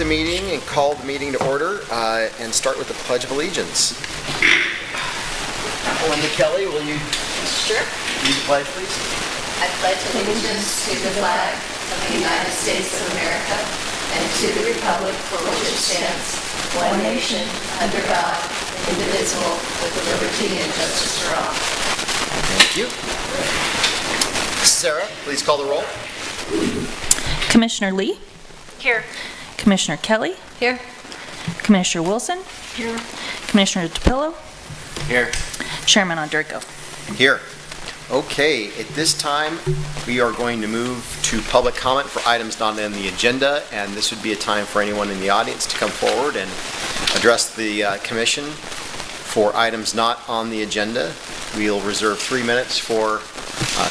the meeting and call the meeting to order and start with the Pledge of Allegiance. Linda Kelly, will you Sure. read the pledge, please? I pledge allegiance to the flag of the United States of America and to the republic for which it stands, one nation, under God, indivisible, with liberty and justice for all. Thank you. Sarah, please call the roll. Commissioner Lee, Here. Commissioner Kelly, Here. Commissioner Wilson, Here. Commissioner DiPillo, Here. Chairman Ondurko. Here. Okay, at this time, we are going to move to public comment for items not on the agenda, and this would be a time for anyone in the audience to come forward and address the commission for items not on the agenda. We'll reserve 3 minutes for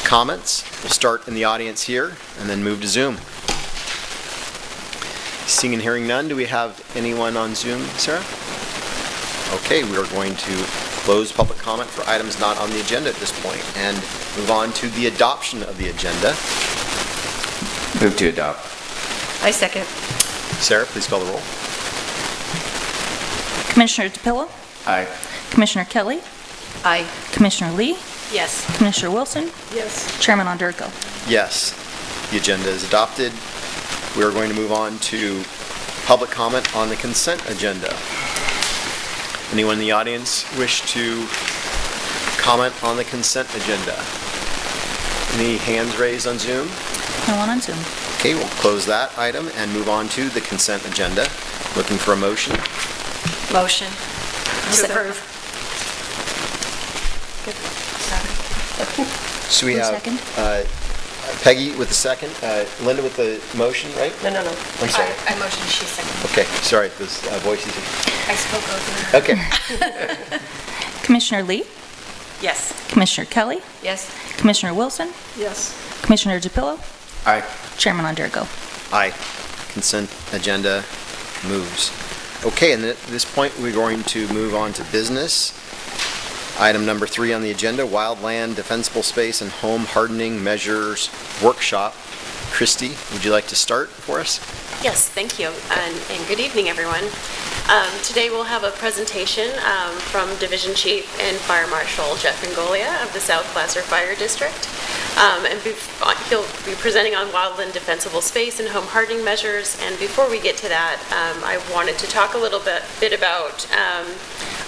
comments. We'll start in the audience here and then move to Zoom. Seeing and hearing none, do we have anyone on Zoom, Sarah? Okay, we are going to close public comment for items not on the agenda at this point and move on to the adoption of the agenda. Move to adopt. I second. Sarah, please call the roll. Commissioner DiPillo, Aye. Commissioner Kelly, Aye. Commissioner Lee, Yes. Commissioner Wilson, Yes. Chairman Ondurko. Yes, the agenda is adopted. We are going to move on to public comment on the consent agenda. Anyone in the audience wish to comment on the consent agenda? Any hands raised on Zoom? No one on Zoom. Okay, we'll close that item and move on to the consent agenda. Looking for a motion. Motion. To approve. So we Who's have second? Peggy with the second, Linda with the motion, right? No. I'm sorry. I motioned, she seconded. Okay, sorry, those voices. I spoke over. Okay. Commissioner Lee, Yes. Commissioner Kelly, Yes. Commissioner Wilson, Yes. Commissioner DiPillo, Aye. Chairman Ondurko. Aye. Consent agenda moves. Okay, and at this point, we're going to move on to business. Item number 3 on the agenda, Wildland Defensible Space and Home Hardening Measures Workshop. Christy, would you like to start for us? Yes, thank you, and good evening, everyone. Today we'll have a presentation from Division Chief and Fire Marshal Jeff Ingolia of the South Placer Fire District. He'll be presenting on wildland defensible space and home hardening measures. And before we get to that, I wanted to talk a little bit about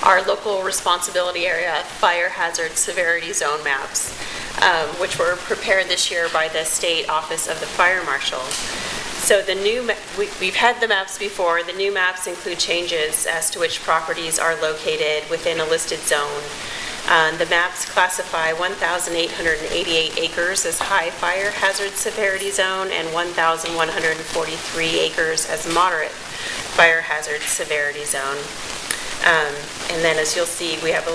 our local responsibility area fire hazard severity zone maps, which were prepared this year by the State Office of the Fire Marshal. So we've had the maps before. The new maps include changes as to which properties are located within a listed zone. The maps classify 1,888 acres as high fire hazard severity zone and 1,143 acres as moderate fire hazard severity zone. And then, as you'll see, I have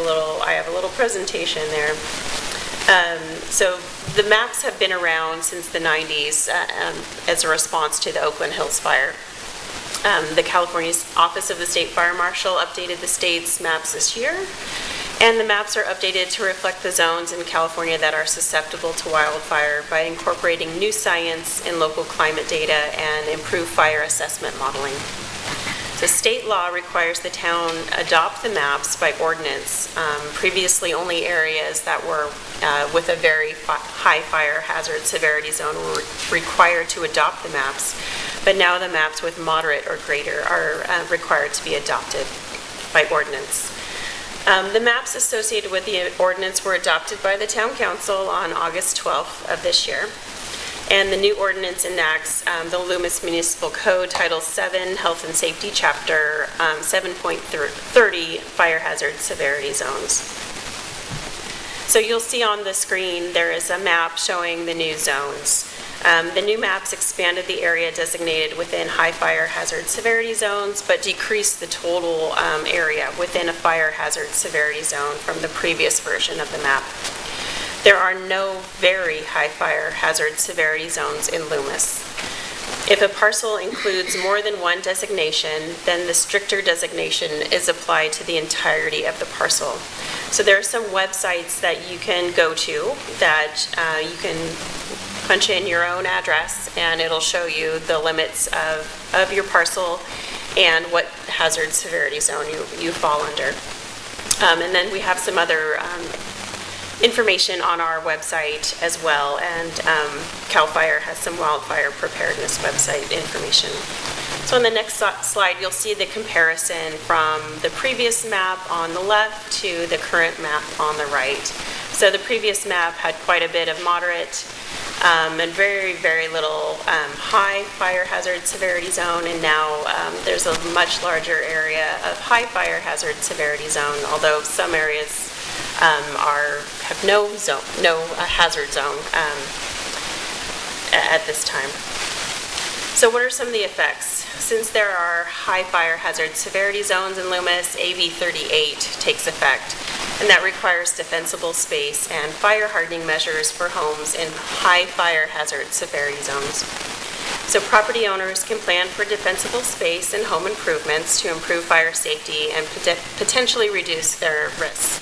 a little presentation there. So the maps have been around since the 90s as a response to the Oakland Hills fire. The California Office of the State Fire Marshal updated the state's maps this year, and the maps are updated to reflect the zones in California that are susceptible to wildfire by incorporating new science and local climate data and improved fire assessment modeling. So state law requires the town adopt the maps by ordinance. Previously, only areas that were with a very high fire hazard severity zone were required to adopt the maps, but now the maps with moderate or greater are required to be adopted by ordinance. The maps associated with the ordinance were adopted by the Town Council on August 12th of this year. And the new ordinance enacts the Loomis Municipal Code, Title 7, Health and Safety, Chapter 7.30, Fire Hazard Severity Zones. So you'll see on the screen there is a map showing the new zones. The new maps expanded the area designated within high fire hazard severity zones, but decreased the total area within a fire hazard severity zone from the previous version of the map. There are no very high fire hazard severity zones in Loomis. If a parcel includes more than one designation, then the stricter designation is applied to the entirety of the parcel. So there are some websites that you can go to that you can punch in your own address, and it'll show you the limits of your parcel and what hazard severity zone you fall under. And then we have some other information on our website as well, and CAL FIRE has some wildfire preparedness website information. So on the next slide, you'll see the comparison from the previous map on the left to the current map on the right. So the previous map had quite a bit of moderate and very, very little high fire hazard severity zone, and now there's a much larger area of high fire hazard severity zone, although some areas have no hazard zone at this time. So what are some of the effects? Since there are high fire hazard severity zones in Loomis, AB 38 takes effect, and that requires defensible space and fire hardening measures for homes in high fire hazard severity zones. So property owners can plan for defensible space and home improvements to improve fire safety and potentially reduce their risks.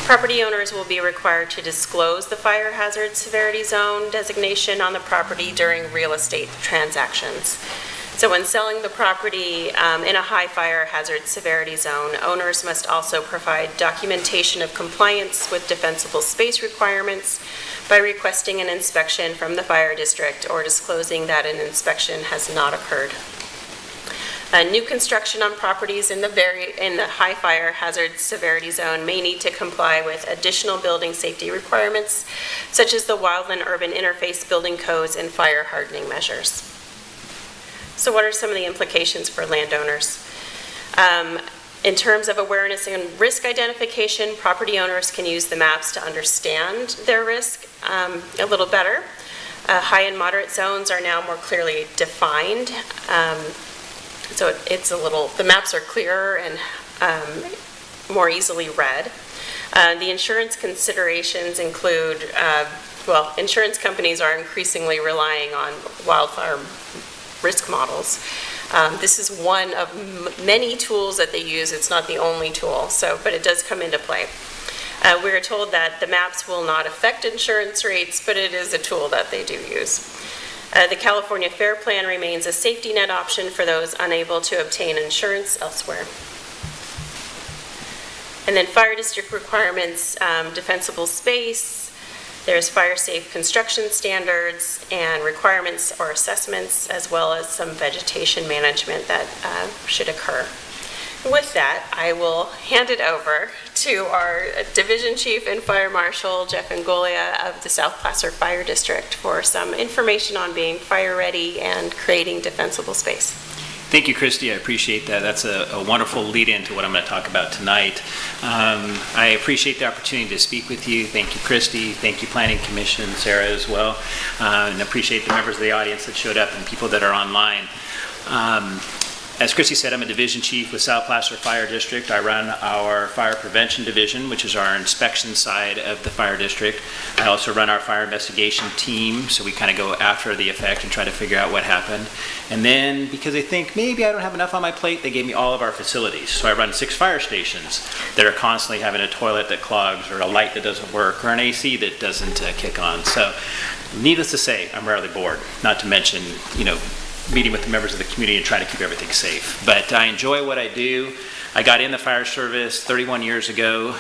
Property owners will be required to disclose the fire hazard severity zone designation on the property during real estate transactions. So when selling the property in a high fire hazard severity zone, owners must also provide documentation of compliance with defensible space requirements by requesting an inspection from the fire district or disclosing that an inspection has not occurred. New construction on properties in the high fire hazard severity zone may need to comply with additional building safety requirements, such as the Wildland Urban Interface Building Codes and fire hardening measures. So what are some of the implications for landowners? In terms of awareness and risk identification, property owners can use the maps to understand their risk a little better. High and moderate zones are now more clearly defined. So the maps are clearer and more easily read. The insurance considerations include, insurance companies are increasingly relying on wildfire risk models. This is one of many tools that they use. It's not the only tool, but it does come into play. We are told that the maps will not affect insurance rates, but it is a tool that they do use. The California Fair Plan remains a safety net option for those unable to obtain insurance elsewhere. And then fire district requirements, defensible space, there's fire safe construction standards and requirements or assessments, as well as some vegetation management that should occur. With that, I will hand it over to our Division Chief and Fire Marshal, Jeff Angolia of the South Placer Fire District, for some information on being fire ready and creating defensible space. Thank you, Christy. I appreciate that. That's a wonderful lead-in to what I'm going to talk about tonight. I appreciate the opportunity to speak with you. Thank you, Christy. Thank you, Planning Commission, Sarah as well. And appreciate the members of the audience that showed up and people that are online. As Christy said, I'm a division chief with South Placer Fire District. I run our fire prevention division, which is our inspection side of the fire district. I also run our fire investigation team, so we kind of go after the effect and try to figure out what happened. And then, because they think maybe I don't have enough on my plate, they gave me all of our facilities. So I run 6 fire stations that are constantly having a toilet that clogs, or a light that doesn't work, or an AC that doesn't kick on. So needless to say, I'm rarely bored, not to mention, meeting with the members of the community and trying to keep everything safe. But I enjoy what I do. I got in the fire service 31 years ago,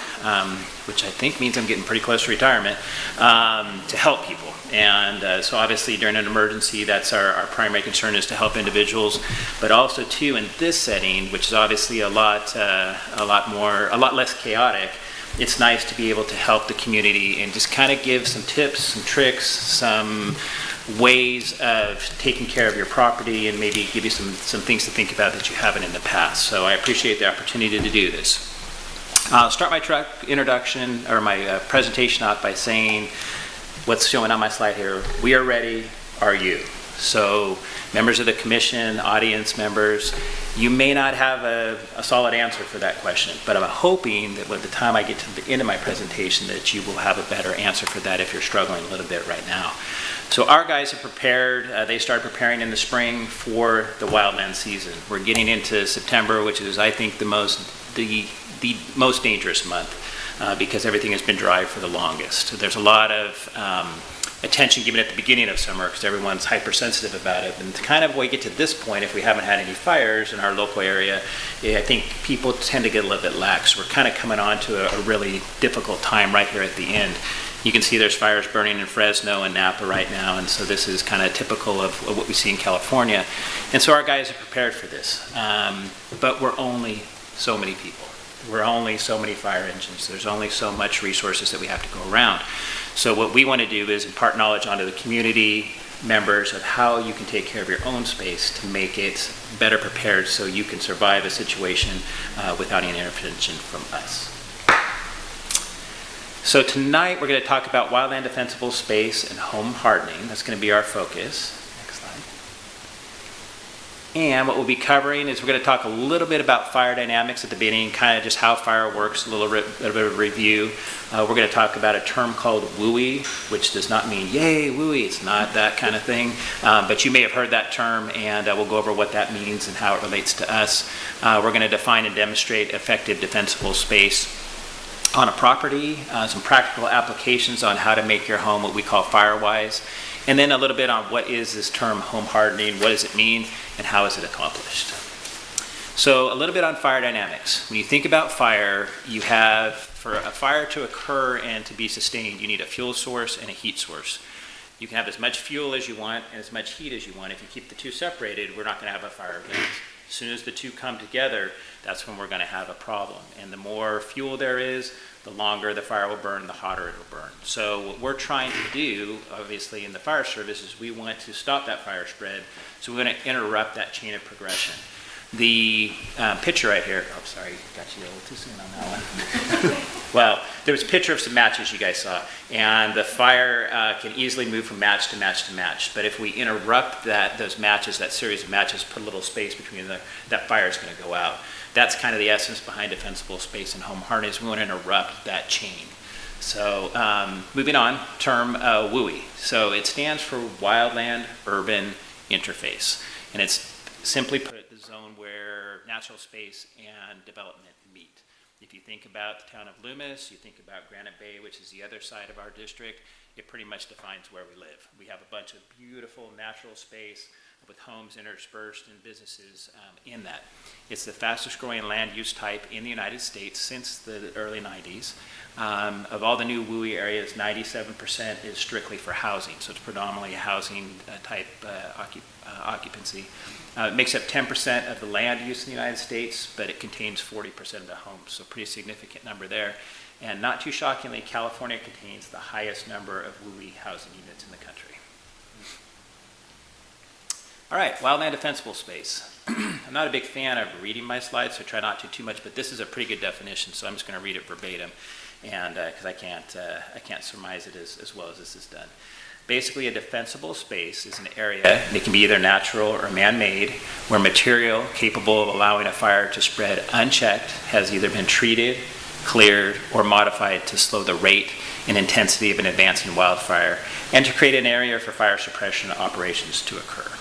which I think means I'm getting pretty close to retirement, to help people. And so obviously during an emergency, that's our primary concern, is to help individuals, but also too in this setting, which is obviously a lot less chaotic. It's nice to be able to help the community and just kind of give some tips, some tricks, some ways of taking care of your property, and maybe give you some things to think about that you haven't in the past. So I appreciate the opportunity to do this. I'll start my introduction or my presentation off by saying what's showing on my slide here. We are ready. Are you? So members of the commission, audience members, you may not have a solid answer for that question, but I'm hoping that by the time I get to the end of my presentation that you will have a better answer for that if you're struggling a little bit right now. So our guys have prepared, they started preparing in the spring for the wildland season. We're getting into September, which is, I think, the most dangerous month because everything has been dry for the longest. There's a lot of attention given at the beginning of summer because everyone's hypersensitive about it. And kind of when we get to this point, if we haven't had any fires in our local area, I think people tend to get a little bit lax. We're kind of coming on to a really difficult time right here at the end. You can see there's fires burning in Fresno and Napa right now, and so this is kind of typical of what we see in California. And so our guys are prepared for this, but we're only so many people. We're only so many fire engines. There's only so much resources that we have to go around. So what we want to do is impart knowledge onto the community members of how you can take care of your own space to make it better prepared so you can survive a situation without any intervention from us. So tonight we're going to talk about wildland defensible space and home hardening. That's going to be our focus. Next slide. And what we'll be covering is we're going to talk a little bit about fire dynamics at the beginning, kind of just how fire works, a little bit of a review. We're going to talk about a term called WUI, which does not mean yay, WUI. It's not that kind of thing. But you may have heard that term, and we'll go over what that means and how it relates to us. We're going to define and demonstrate effective defensible space on a property, some practical applications on how to make your home what we call fire-wise, and then a little bit on what is this term home hardening, what does it mean, and how is it accomplished. So a little bit on fire dynamics. When you think about fire, you have, for a fire to occur and to be sustained, you need a fuel source and a heat source. You can have as much fuel as you want and as much heat as you want. If you keep the two separated, we're not going to have a fire event. As soon as the two come together, that's when we're going to have a problem. And the more fuel there is, the longer the fire will burn, the hotter it will burn. So what we're trying to do, obviously, in the fire service is we want to stop that fire spread. So we're going to interrupt that chain of progression. The picture right here, oh, sorry, got you a little too soon on that one. Well, there was a picture of some matches you guys saw, and the fire can easily move from match to match to match. But if we interrupt those matches, that series of matches, put a little space between that fire is going to go out. That's kind of the essence behind defensible space and home harness. We want to interrupt that chain. So moving on, term WUI. So it stands for Wildland Urban Interface, and it's simply put the zone where natural space and development meet. If you think about the town of Loomis, you think about Granite Bay, which is the other side of our district, it pretty much defines where we live. We have a bunch of beautiful natural space with homes interspersed and businesses in that. It's the fastest growing land use type in the United States since the early 90s. Of all the new WUI areas, 97% is strictly for housing, so it's predominantly a housing type occupancy. It makes up 10% of the land use in the United States, but it contains 40% of the homes, so pretty significant number there. And not too shockingly, California contains the highest number of WUI housing units in the country. All right, wildland defensible space. I'm not a big fan of reading my slides, so I try not to too much, but this is a pretty good definition, so I'm just going to read it verbatim, and because I can't surmise it as well as this is done. Basically, a defensible space is an area that can be either natural or man-made, where material capable of allowing a fire to spread unchecked has either been treated, cleared, or modified to slow the rate and intensity of an advancing wildfire, and to create an area for fire suppression operations to occur.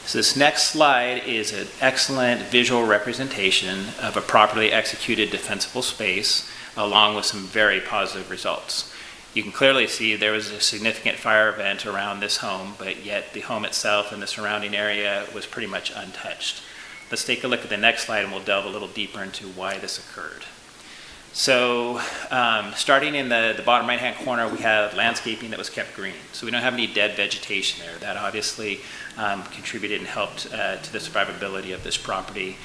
So this next slide is an excellent visual representation of a properly executed defensible space, along with some very positive results. You can clearly see there was a significant fire event around this home, but yet the home itself and the surrounding area was pretty much untouched. Let's take a look at the next slide and we'll delve a little deeper into why this occurred. So starting in the bottom right-hand corner, we have landscaping that was kept green. So we don't have any dead vegetation there. That obviously contributed and helped to the survivability of this property.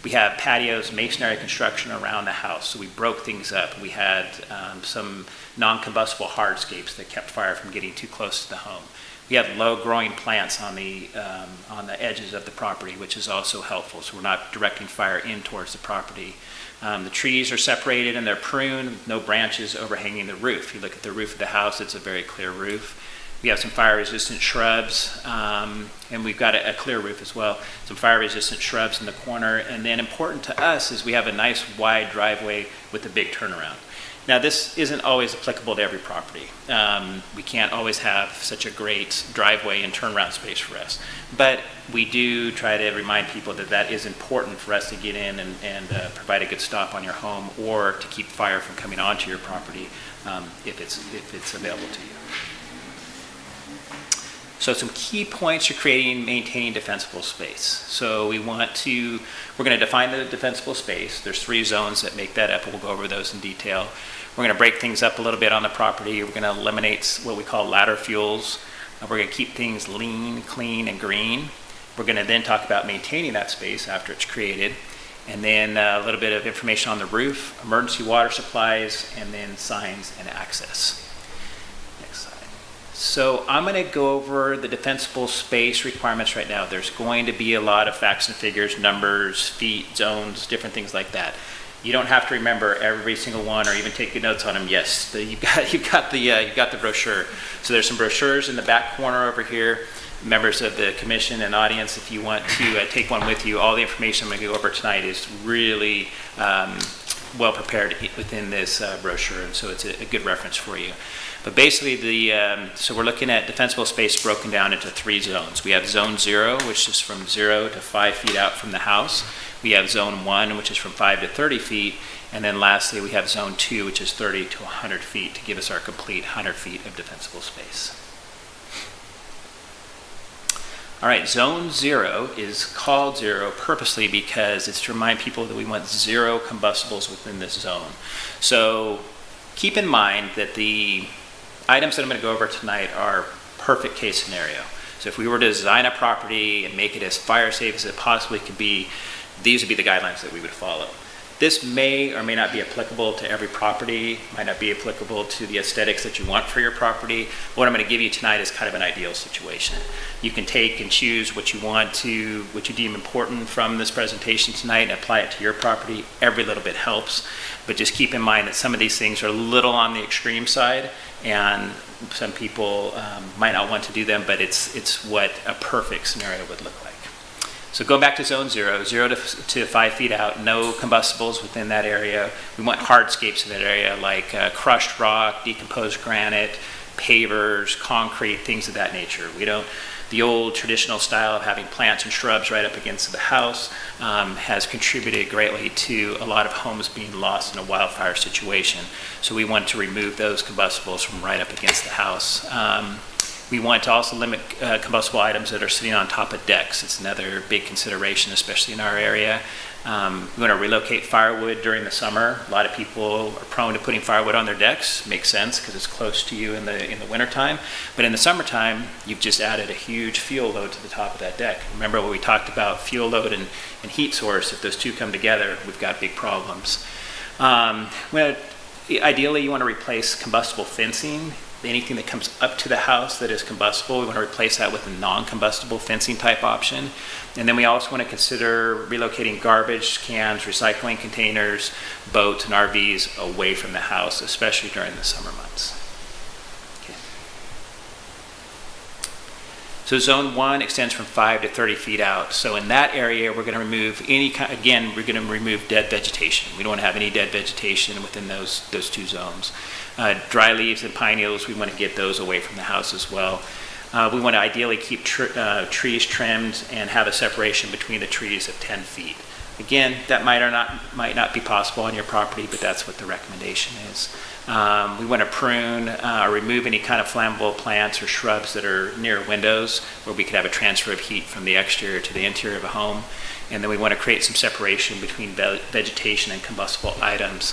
We have patios, masonry construction around the house, so we broke things up. We had some non-combustible hardscapes that kept fire from getting too close to the home. We have low-growing plants on the edges of the property, which is also helpful, so we're not directing fire in towards the property. The trees are separated and they're pruned, no branches overhanging the roof. If you look at the roof of the house, it's a very clear roof. We have some fire-resistant shrubs, and we've got a clear roof as well, some fire-resistant shrubs in the corner. And then important to us is we have a nice wide driveway with a big turnaround. Now, this isn't always applicable to every property. We can't always have such a great driveway and turnaround space for us. But we do try to remind people that that is important for us to get in and provide a good stop on your home, or to keep fire from coming onto your property if it's available to you. So some key points for creating and maintaining defensible space. So we're going to define the defensible space. There's 3 zones that make that up, and we'll go over those in detail. We're going to break things up a little bit on the property. We're going to eliminate what we call ladder fuels. We're going to keep things lean, clean, and green. We're going to then talk about maintaining that space after it's created. And then a little bit of information on the roof, emergency water supplies, and then signs and access. So I'm going to go over the defensible space requirements right now. There's going to be a lot of facts and figures, numbers, feet, zones, different things like that. You don't have to remember every single one or even take good notes on them. Yes, you've got the brochure. So there's some brochures in the back corner over here. Members of the commission and audience, if you want to take one with you, all the information I'm going to go over tonight is really well prepared within this brochure, and so it's a good reference for you. But basically, so we're looking at defensible space broken down into 3 zones. We have zone 0, which is from 0 to 5 feet out from the house. We have zone 1, which is from 5 to 30 feet. And then lastly, we have zone 2, which is 30 to 100 feet to give us our complete 100 feet of defensible space. All right, zone 0 is called 0 purposely because it's to remind people that we want 0 combustibles within this zone. So keep in mind that the items that I'm going to go over tonight are perfect case scenario. So if we were to design a property and make it as fire safe as it possibly could be, these would be the guidelines that we would follow. This may or may not be applicable to every property, might not be applicable to the aesthetics that you want for your property. What I'm going to give you tonight is kind of an ideal situation. You can take and choose what you what you deem important from this presentation tonight and apply it to your property. Every little bit helps, but just keep in mind that some of these things are a little on the extreme side, and some people might not want to do them, but it's what a perfect scenario would look like. So go back to zone 0, 0 to 5 feet out, no combustibles within that area. We want hardscapes in that area like crushed rock, decomposed granite, pavers, concrete, things of that nature. The old traditional style of having plants and shrubs right up against the house has contributed greatly to a lot of homes being lost in a wildfire situation. So we want to remove those combustibles from right up against the house. We want to also limit combustible items that are sitting on top of decks. It's another big consideration, especially in our area. We want to relocate firewood during the summer. A lot of people are prone to putting firewood on their decks. Makes sense because it's close to you in the wintertime. But in the summertime, you've just added a huge fuel load to the top of that deck. Remember what we talked about, fuel load and heat source. If those two come together, we've got big problems. Ideally, you want to replace combustible fencing. Anything that comes up to the house that is combustible, we want to replace that with a non-combustible fencing type option. And then we also want to consider relocating garbage cans, recycling containers, boats, and RVs away from the house, especially during the summer months. Okay. So zone 1 extends from 5 to 30 feet out. So in that area, we're going to remove we're going to remove dead vegetation. We don't want to have any dead vegetation within those 2 zones. Dry leaves and pine needles, we want to get those away from the house as well. We want to ideally keep trees trimmed and have a separation between the trees of 10 feet. Again, that might not be possible on your property, but that's what the recommendation is. We want to prune or remove any kind of flammable plants or shrubs that are near windows where we could have a transfer of heat from the exterior to the interior of a home. And then we want to create some separation between vegetation and combustible items,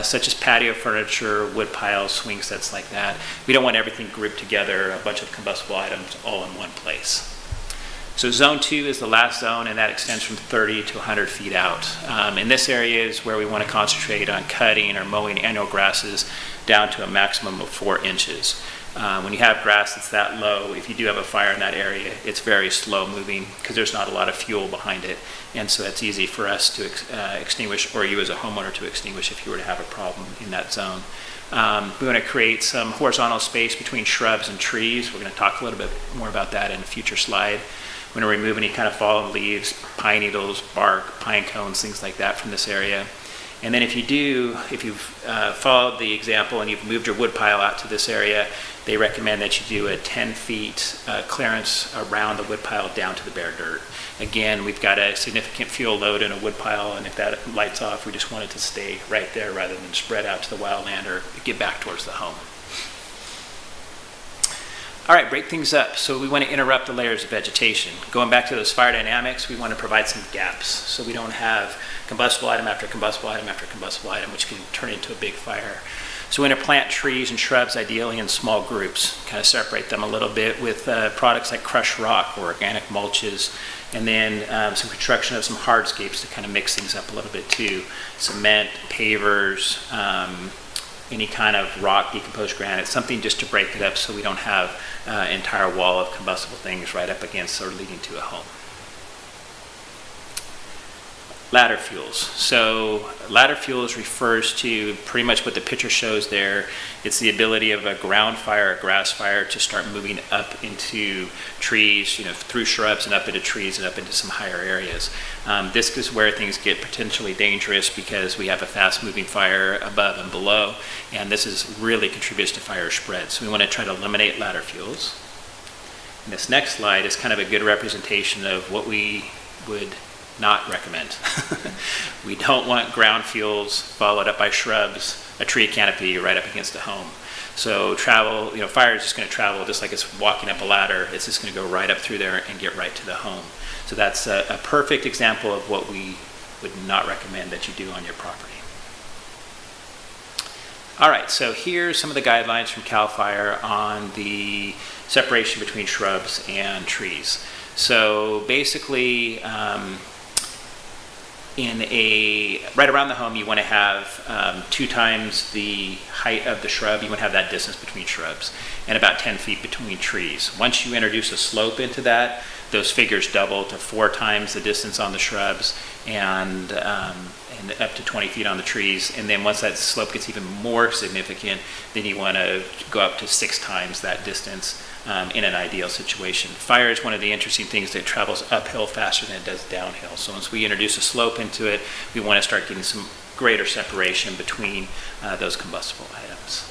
such as patio furniture, wood piles, swing sets like that. We don't want everything grouped together, a bunch of combustible items all in one place. So zone 2 is the last zone, and that extends from 30 to 100 feet out. And this area is where we want to concentrate on cutting or mowing annual grasses down to a maximum of 4 inches. When you have grass that's that low, if you do have a fire in that area, it's very slow moving because there's not a lot of fuel behind it. And so it's easy for us to extinguish, or you as a homeowner to extinguish if you were to have a problem in that zone. We want to create some horizontal space between shrubs and trees. We're going to talk a little bit more about that in a future slide. We're going to remove any kind of fallen leaves, pine needles, bark, pine cones, things like that from this area. And then if you've followed the example and you've moved your wood pile out to this area, they recommend that you do a 10 feet clearance around the wood pile down to the bare dirt. Again, we've got a significant fuel load in a wood pile, and if that lights off, we just want it to stay right there rather than spread out to the wildland or get back towards the home. All right, break things up. So we want to interrupt the layers of vegetation. Going back to those fire dynamics, we want to provide some gaps so we don't have combustible item after combustible item after combustible item, which can turn into a big fire. So we want to plant trees and shrubs ideally in small groups, kind of separate them a little bit with products like crushed rock or organic mulches, and then some construction of some hardscapes to kind of mix things up a little bit too. Cement, pavers, any kind of rock, decomposed granite, something just to break it up so we don't have an entire wall of combustible things right up against or leading to a home. Ladder fuels. So ladder fuels refers to pretty much what the picture shows there. It's the ability of a ground fire, a grass fire, to start moving up into trees, through shrubs and up into trees and up into some higher areas. This is where things get potentially dangerous because we have a fast-moving fire above and below, and this really contributes to fire spread. So we want to try to eliminate ladder fuels. And this next slide is kind of a good representation of what we would not recommend. We don't want ground fuels followed up by shrubs, a tree canopy right up against a home. So fire is just going to travel just like it's walking up a ladder. It's just going to go right up through there and get right to the home. So that's a perfect example of what we would not recommend that you do on your property. All right, so here's some of the guidelines from CAL FIRE on the separation between shrubs and trees. So basically, right around the home, you want to have 2 times the height of the shrub. You want to have that distance between shrubs and about 10 feet between trees. Once you introduce a slope into that, those figures double to 4 times the distance on the shrubs and up to 20 feet on the trees. And then once that slope gets even more significant, then you want to go up to 6 times that distance in an ideal situation. Fire is one of the interesting things that travels uphill faster than it does downhill. So once we introduce a slope into it, we want to start getting some greater separation between those combustible items.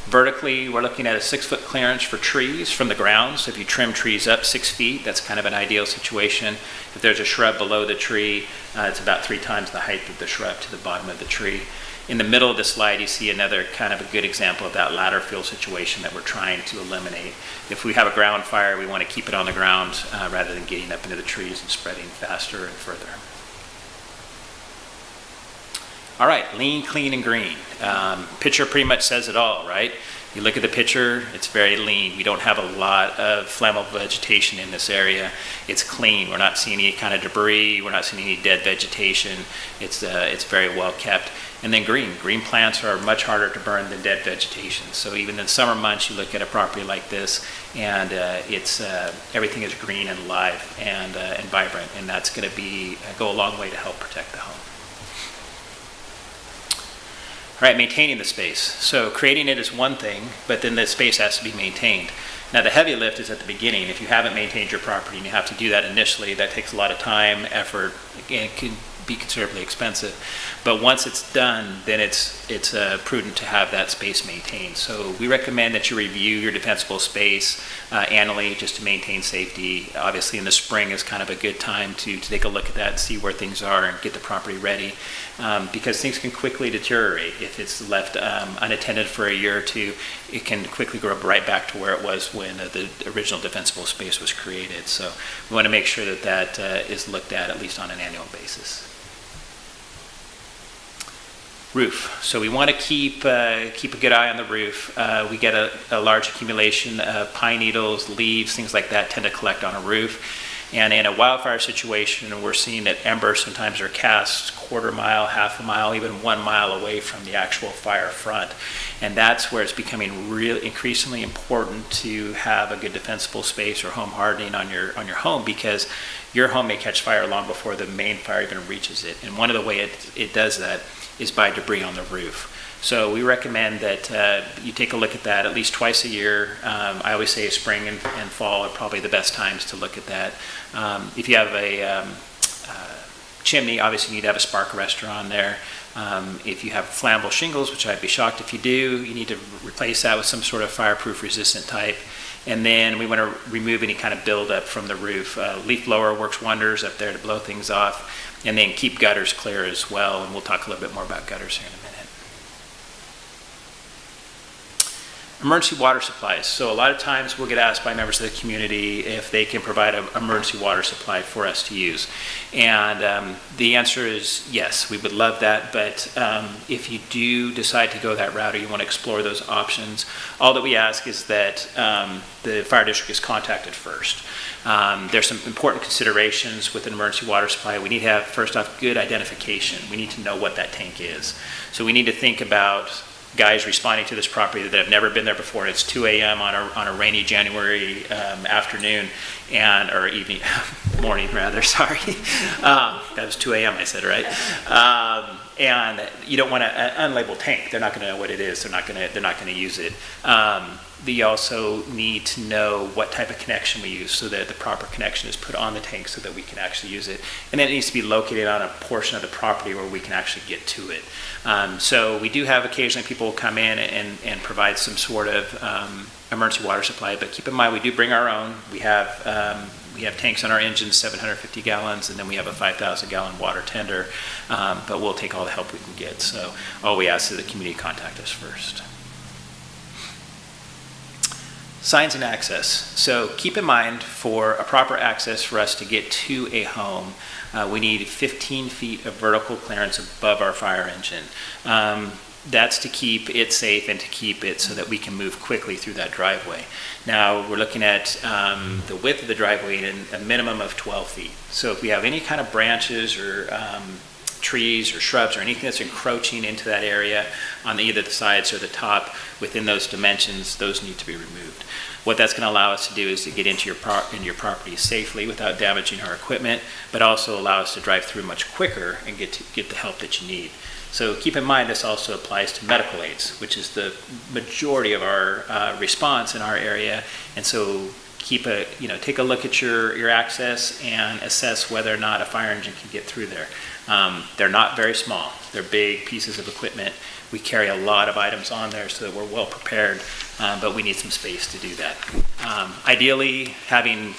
Vertically, we're looking at a 6-foot clearance for trees from the ground. So if you trim trees up 6 feet, that's kind of an ideal situation. If there's a shrub below the tree, it's about 3 times the height of the shrub to the bottom of the tree. In the middle of the slide, you see another kind of a good example of that ladder fuel situation that we're trying to eliminate. If we have a ground fire, we want to keep it on the ground rather than getting up into the trees and spreading faster and further. All right, lean, clean, and green. Picture pretty much says it all, right? You look at the picture, it's very lean. We don't have a lot of flammable vegetation in this area. It's clean. We're not seeing any kind of debris. We're not seeing any dead vegetation. It's very well kept. And then green. Green plants are much harder to burn than dead vegetation. So even in the summer months, you look at a property like this, and everything is green and alive and vibrant, and that's going to go a long way to help protect the home. All right, maintaining the space. So creating it is one thing, but then the space has to be maintained. Now the heavy lift is at the beginning. If you haven't maintained your property and you have to do that initially, that takes a lot of time, effort, and it can be considerably expensive. But once it's done, then it's prudent to have that space maintained. So we recommend that you review your defensible space annually just to maintain safety. Obviously in the spring is kind of a good time to take a look at that and see where things are and get the property ready. Because things can quickly deteriorate. If it's left unattended for a year or two, it can quickly go right back to where it was when the original defensible space was created. So we want to make sure that is looked at least on an annual basis. Roof. So we want to keep a good eye on the roof. We get a large accumulation of pine needles, leaves, things like that tend to collect on a roof. And in a wildfire situation, we're seeing that embers sometimes are cast quarter mile, half a mile, even 1 mile away from the actual fire front. And that's where it's becoming really increasingly important to have a good defensible space or home hardening on your home, because your home may catch fire long before the main fire even reaches it. And one of the ways it does that is by debris on the roof. So we recommend that you take a look at that at least twice a year. I always say spring and fall are probably the best times to look at that. If you have chimney, obviously you need to have a spark arrestor on there. If you have flammable shingles, which I'd be shocked if you do, you need to replace that with some sort of fireproof resistant type. And then we want to remove any kind of buildup from the roof. Leaf blower works wonders up there to blow things off. And then keep gutters clear as well. And we'll talk a little bit more about gutters here in a minute. Emergency water supplies. So a lot of times we'll get asked by members of the community if they can provide an emergency water supply for us to use. And the answer is yes, we would love that. But if you do decide to go that route or you want to explore those options, all that we ask is that the fire district is contacted first. There's some important considerations with an emergency water supply. We need to have, first off, good identification. We need to know what that tank is. So we need to think about guys responding to this property that have never been there before. It's 2 a.m. on a rainy January afternoon or evening, morning rather, sorry. That was 2 a.m. I said, right? And you don't want an unlabeled tank. They're not going to know what it is. They're not going to use it. You also need to know what type of connection we use so that the proper connection is put on the tank so that we can actually use it. And then it needs to be located on a portion of the property where we can actually get to it. So we do have occasionally people come in and provide some sort of emergency water supply, but keep in mind we do bring our own. We have tanks on our engines, 750 gallons, and then we have a 5,000 gallon water tender, but we'll take all the help we can get. So all we ask is the community contact us first. Signs and access. So keep in mind for a proper access for us to get to a home, we need 15 feet of vertical clearance above our fire engine. That's to keep it safe and to keep it so that we can move quickly through that driveway. Now we're looking at the width of the driveway in a minimum of 12 feet. So if we have any kind of branches or trees or shrubs or anything that's encroaching into that area on either the sides or the top within those dimensions, those need to be removed. What that's going to allow us to do is to get into your property safely without damaging our equipment, but also allow us to drive through much quicker and get the help that you need. So keep in mind this also applies to medical aids, which is the majority of our response in our area. And so take a look at your access and assess whether or not a fire engine can get through there. They're not very small. They're big pieces of equipment. We carry a lot of items on there so that we're well prepared, but we need some space to do that. Ideally, having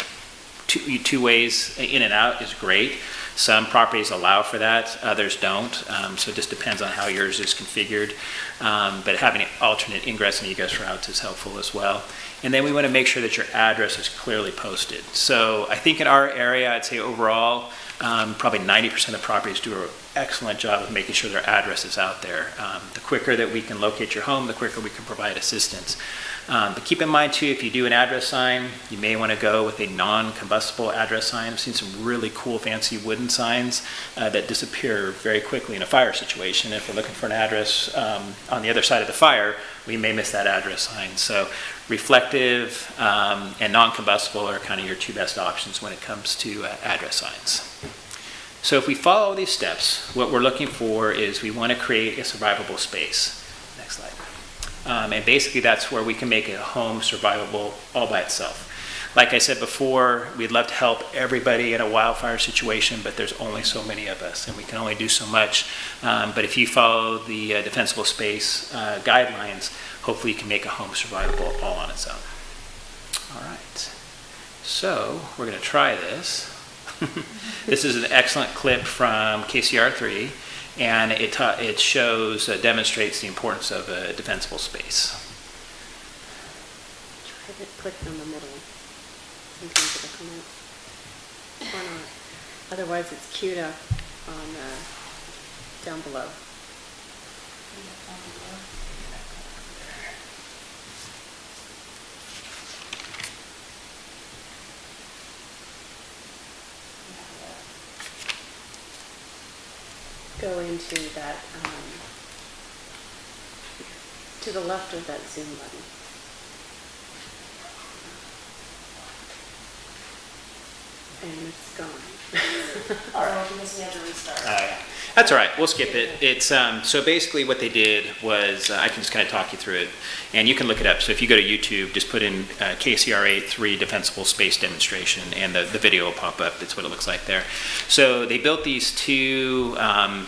two ways in and out is great. Some properties allow for that, others don't. So it just depends on how yours is configured. But having alternate ingress and egress routes is helpful as well. And then we want to make sure that your address is clearly posted. So I think in our area, I'd say overall, probably 90% of properties do an excellent job of making sure their address is out there. The quicker that we can locate your home, the quicker we can provide assistance. But keep in mind too, if you do an address sign, you may want to go with a non-combustible address sign. I've seen some really cool fancy wooden signs that disappear very quickly in a fire situation. If we're looking for an address on the other side of the fire, we may miss that address sign. So reflective and non-combustible are kind of your two best options when it comes to address signs. So if we follow these steps, what we're looking for is we want to create a survivable space. Next slide. And basically that's where we can make a home survivable all by itself. Like I said before, we'd love to help everybody in a wildfire situation, but there's only so many of us and we can only do so much. But if you follow the defensible space guidelines, hopefully you can make a home survivable all on its own. All right, so we're going to try this. This is an excellent clip from KCR3, and it shows, demonstrates the importance of a defensible space. Try to click on the middle. Sometimes it'll come out. Or not. Otherwise, it's queued up on down below. Go into that, to the left of that zoom button. And it's gone. Oh, because we had to restart. Yeah. That's all right, we'll skip it. It's, so basically what they did was, I can just kind of talk you through it, and you can look it up. So if you go to YouTube, just put in KCRA 3 Defensible Space Demonstration, and the video will pop up. That's what it looks like there. So they built these two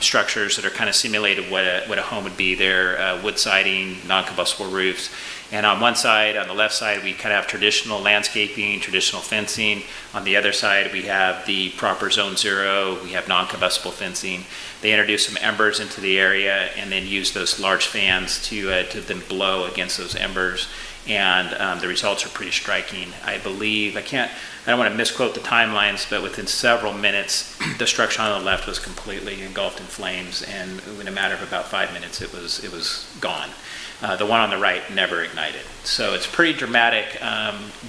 structures that are kind of simulated what a home would be. They're wood siding, non-combustible roofs. And on one side, on the left side, we kind of have traditional landscaping, traditional fencing. On the other side, we have the proper zone zero. We have non-combustible fencing. They introduced some embers into the area and then used those large fans to then blow against those embers. And the results are pretty striking. I believe, I don't want to misquote the timelines, but within several minutes, the structure on the left was completely engulfed in flames, and in a matter of about 5 minutes, it was gone. The one on the right never ignited. So it's a pretty dramatic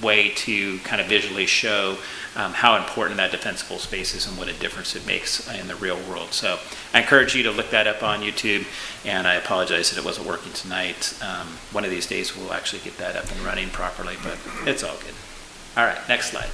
way to kind of visually show how important that defensible space is and what a difference it makes in the real world. So I encourage you to look that up on YouTube, and I apologize that it wasn't working tonight. One of these days we'll actually get that up and running properly, but it's all good. All right, next slide.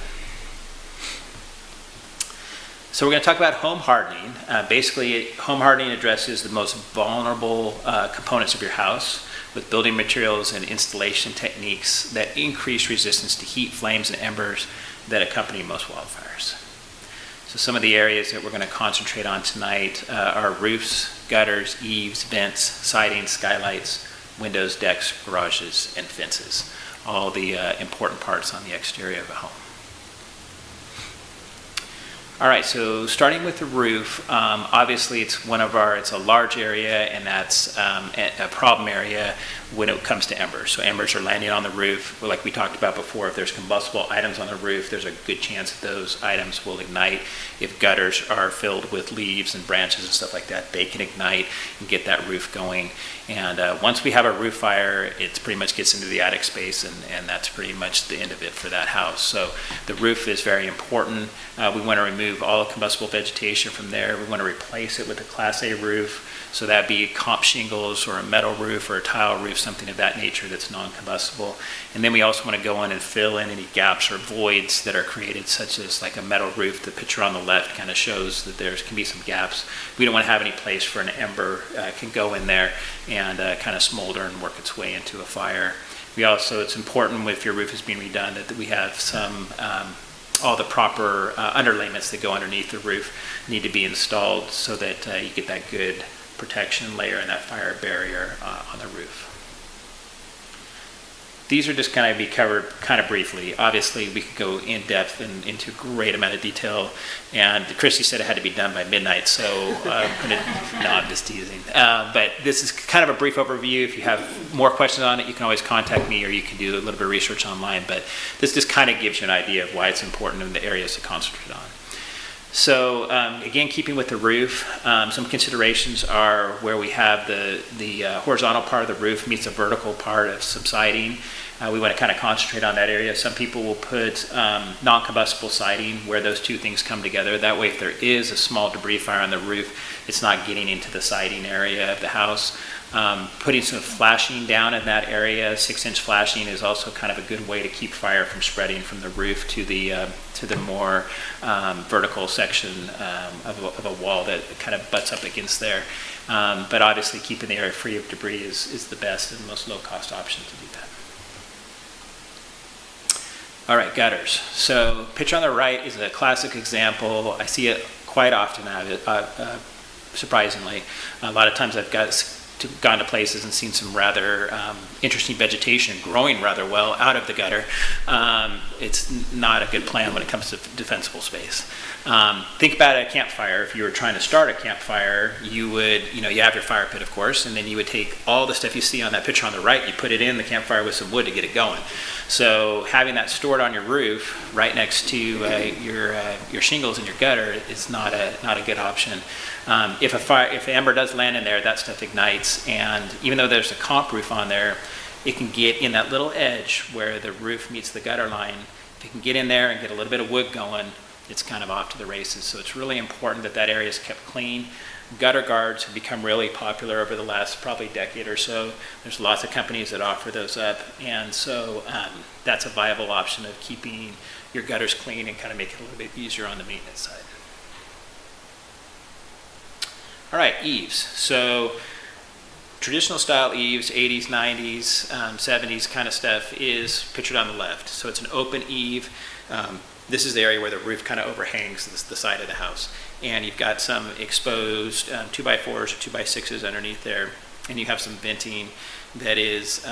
So we're going to talk about home hardening. Basically, home hardening addresses the most vulnerable components of your house with building materials and installation techniques that increase resistance to heat, flames, and embers that accompany most wildfires. So some of the areas that we're going to concentrate on tonight are roofs, gutters, eaves, vents, siding, skylights, windows, decks, garages, and fences. All the important parts on the exterior of a home. All right, so starting with the roof, obviously it's a large area, and that's a problem area when it comes to embers. So embers are landing on the roof. Like we talked about before, if there's combustible items on the roof, there's a good chance that those items will ignite. If gutters are filled with leaves and branches and stuff like that, they can ignite and get that roof going. And once we have a roof fire, it pretty much gets into the attic space, and that's pretty much the end of it for that house. So the roof is very important. We want to remove all combustible vegetation from there. We want to replace it with a Class A roof. So that'd be comp shingles or a metal roof or a tile roof, something of that nature that's non-combustible. And then we also want to go in and fill in any gaps or voids that are created, such as like a metal roof. The picture on the left kind of shows that there can be some gaps. We don't want to have any place for an ember can go in there and kind of smolder and work its way into a fire. It's important if your roof is being redone that we have some all the proper underlayments that go underneath the roof need to be installed so that you get that good protection layer and that fire barrier on the roof. These are just kind of be covered kind of briefly. Obviously, we could go in depth and into a great amount of detail, and Christy said it had to be done by midnight, so I'm just teasing. But this is kind of a brief overview. If you have more questions on it, you can always contact me, or you can do a little bit of research online, but this just kind of gives you an idea of why it's important in the areas to concentrate on. So again, keeping with the roof, some considerations are where we have the horizontal part of the roof meets the vertical part of subsiding. We want to kind of concentrate on that area. Some people will put non-combustible siding where those two things come together. That way, if there is a small debris fire on the roof, it's not getting into the siding area of the house. Putting some flashing down in that area, 6-inch flashing, is also kind of a good way to keep fire from spreading from the roof to the more vertical section of a wall that kind of butts up against there. But obviously, keeping the area free of debris is the best and most low-cost option to do that. All right, gutters. So picture on the right is a classic example. I see it quite often now, surprisingly. A lot of times I've gone to places and seen some rather interesting vegetation growing rather well out of the gutter. It's not a good plan when it comes to defensible space. Think about a campfire. If you were trying to start a campfire, you would, you have your fire pit, of course, and then you would take all the stuff you see on that picture on the right, you put it in the campfire with some wood to get it going. So having that stored on your roof right next to your shingles and your gutter is not a good option. If ember does land in there, that stuff ignites, and even though there's a comp roof on there, it can get in that little edge where the roof meets the gutter line. If you can get in there and get a little bit of wood going, it's kind of off to the races. So it's really important that area is kept clean. Gutter guards have become really popular over the last probably decade or so. There's lots of companies that offer those up, and so that's a viable option of keeping your gutters clean and kind of make it a little bit easier on the maintenance side. All right, eaves. So traditional style eaves, 80s, 90s, 70s kind of stuff is pictured on the left. So it's an open eave. This is the area where the roof kind of overhangs the side of the house. And you've got some exposed 2x4s or 2x6s underneath there. And you have some venting that is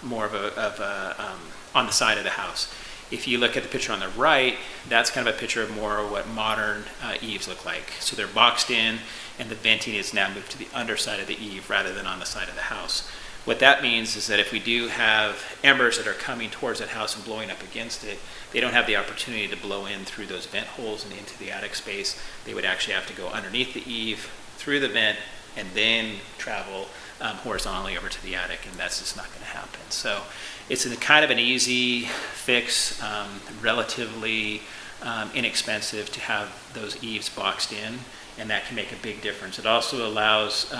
more of a on the side of the house. If you look at the picture on the right, that's kind of a picture of more what modern eaves look like. So they're boxed in, and the venting is now moved to the underside of the eave rather than on the side of the house. What that means is that if we do have embers that are coming towards that house and blowing up against it, they don't have the opportunity to blow in through those vent holes and into the attic space. They would actually have to go underneath the eave, through the vent, and then travel horizontally over to the attic, and that's just not going to happen. So it's kind of an easy fix, relatively inexpensive to have those eaves boxed in, and that can make a big difference. It also allows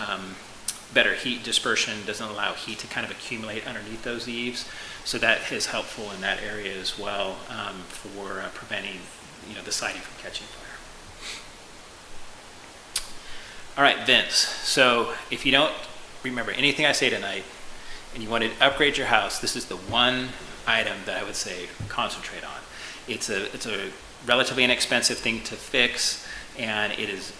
better heat dispersion, doesn't allow heat to kind of accumulate underneath those eaves, so that is helpful in that area as well for preventing the siding from catching fire. All right, vents. So if you don't remember anything I say tonight and you want to upgrade your house, this is the one item that I would say concentrate on. It's a relatively inexpensive thing to fix, and it is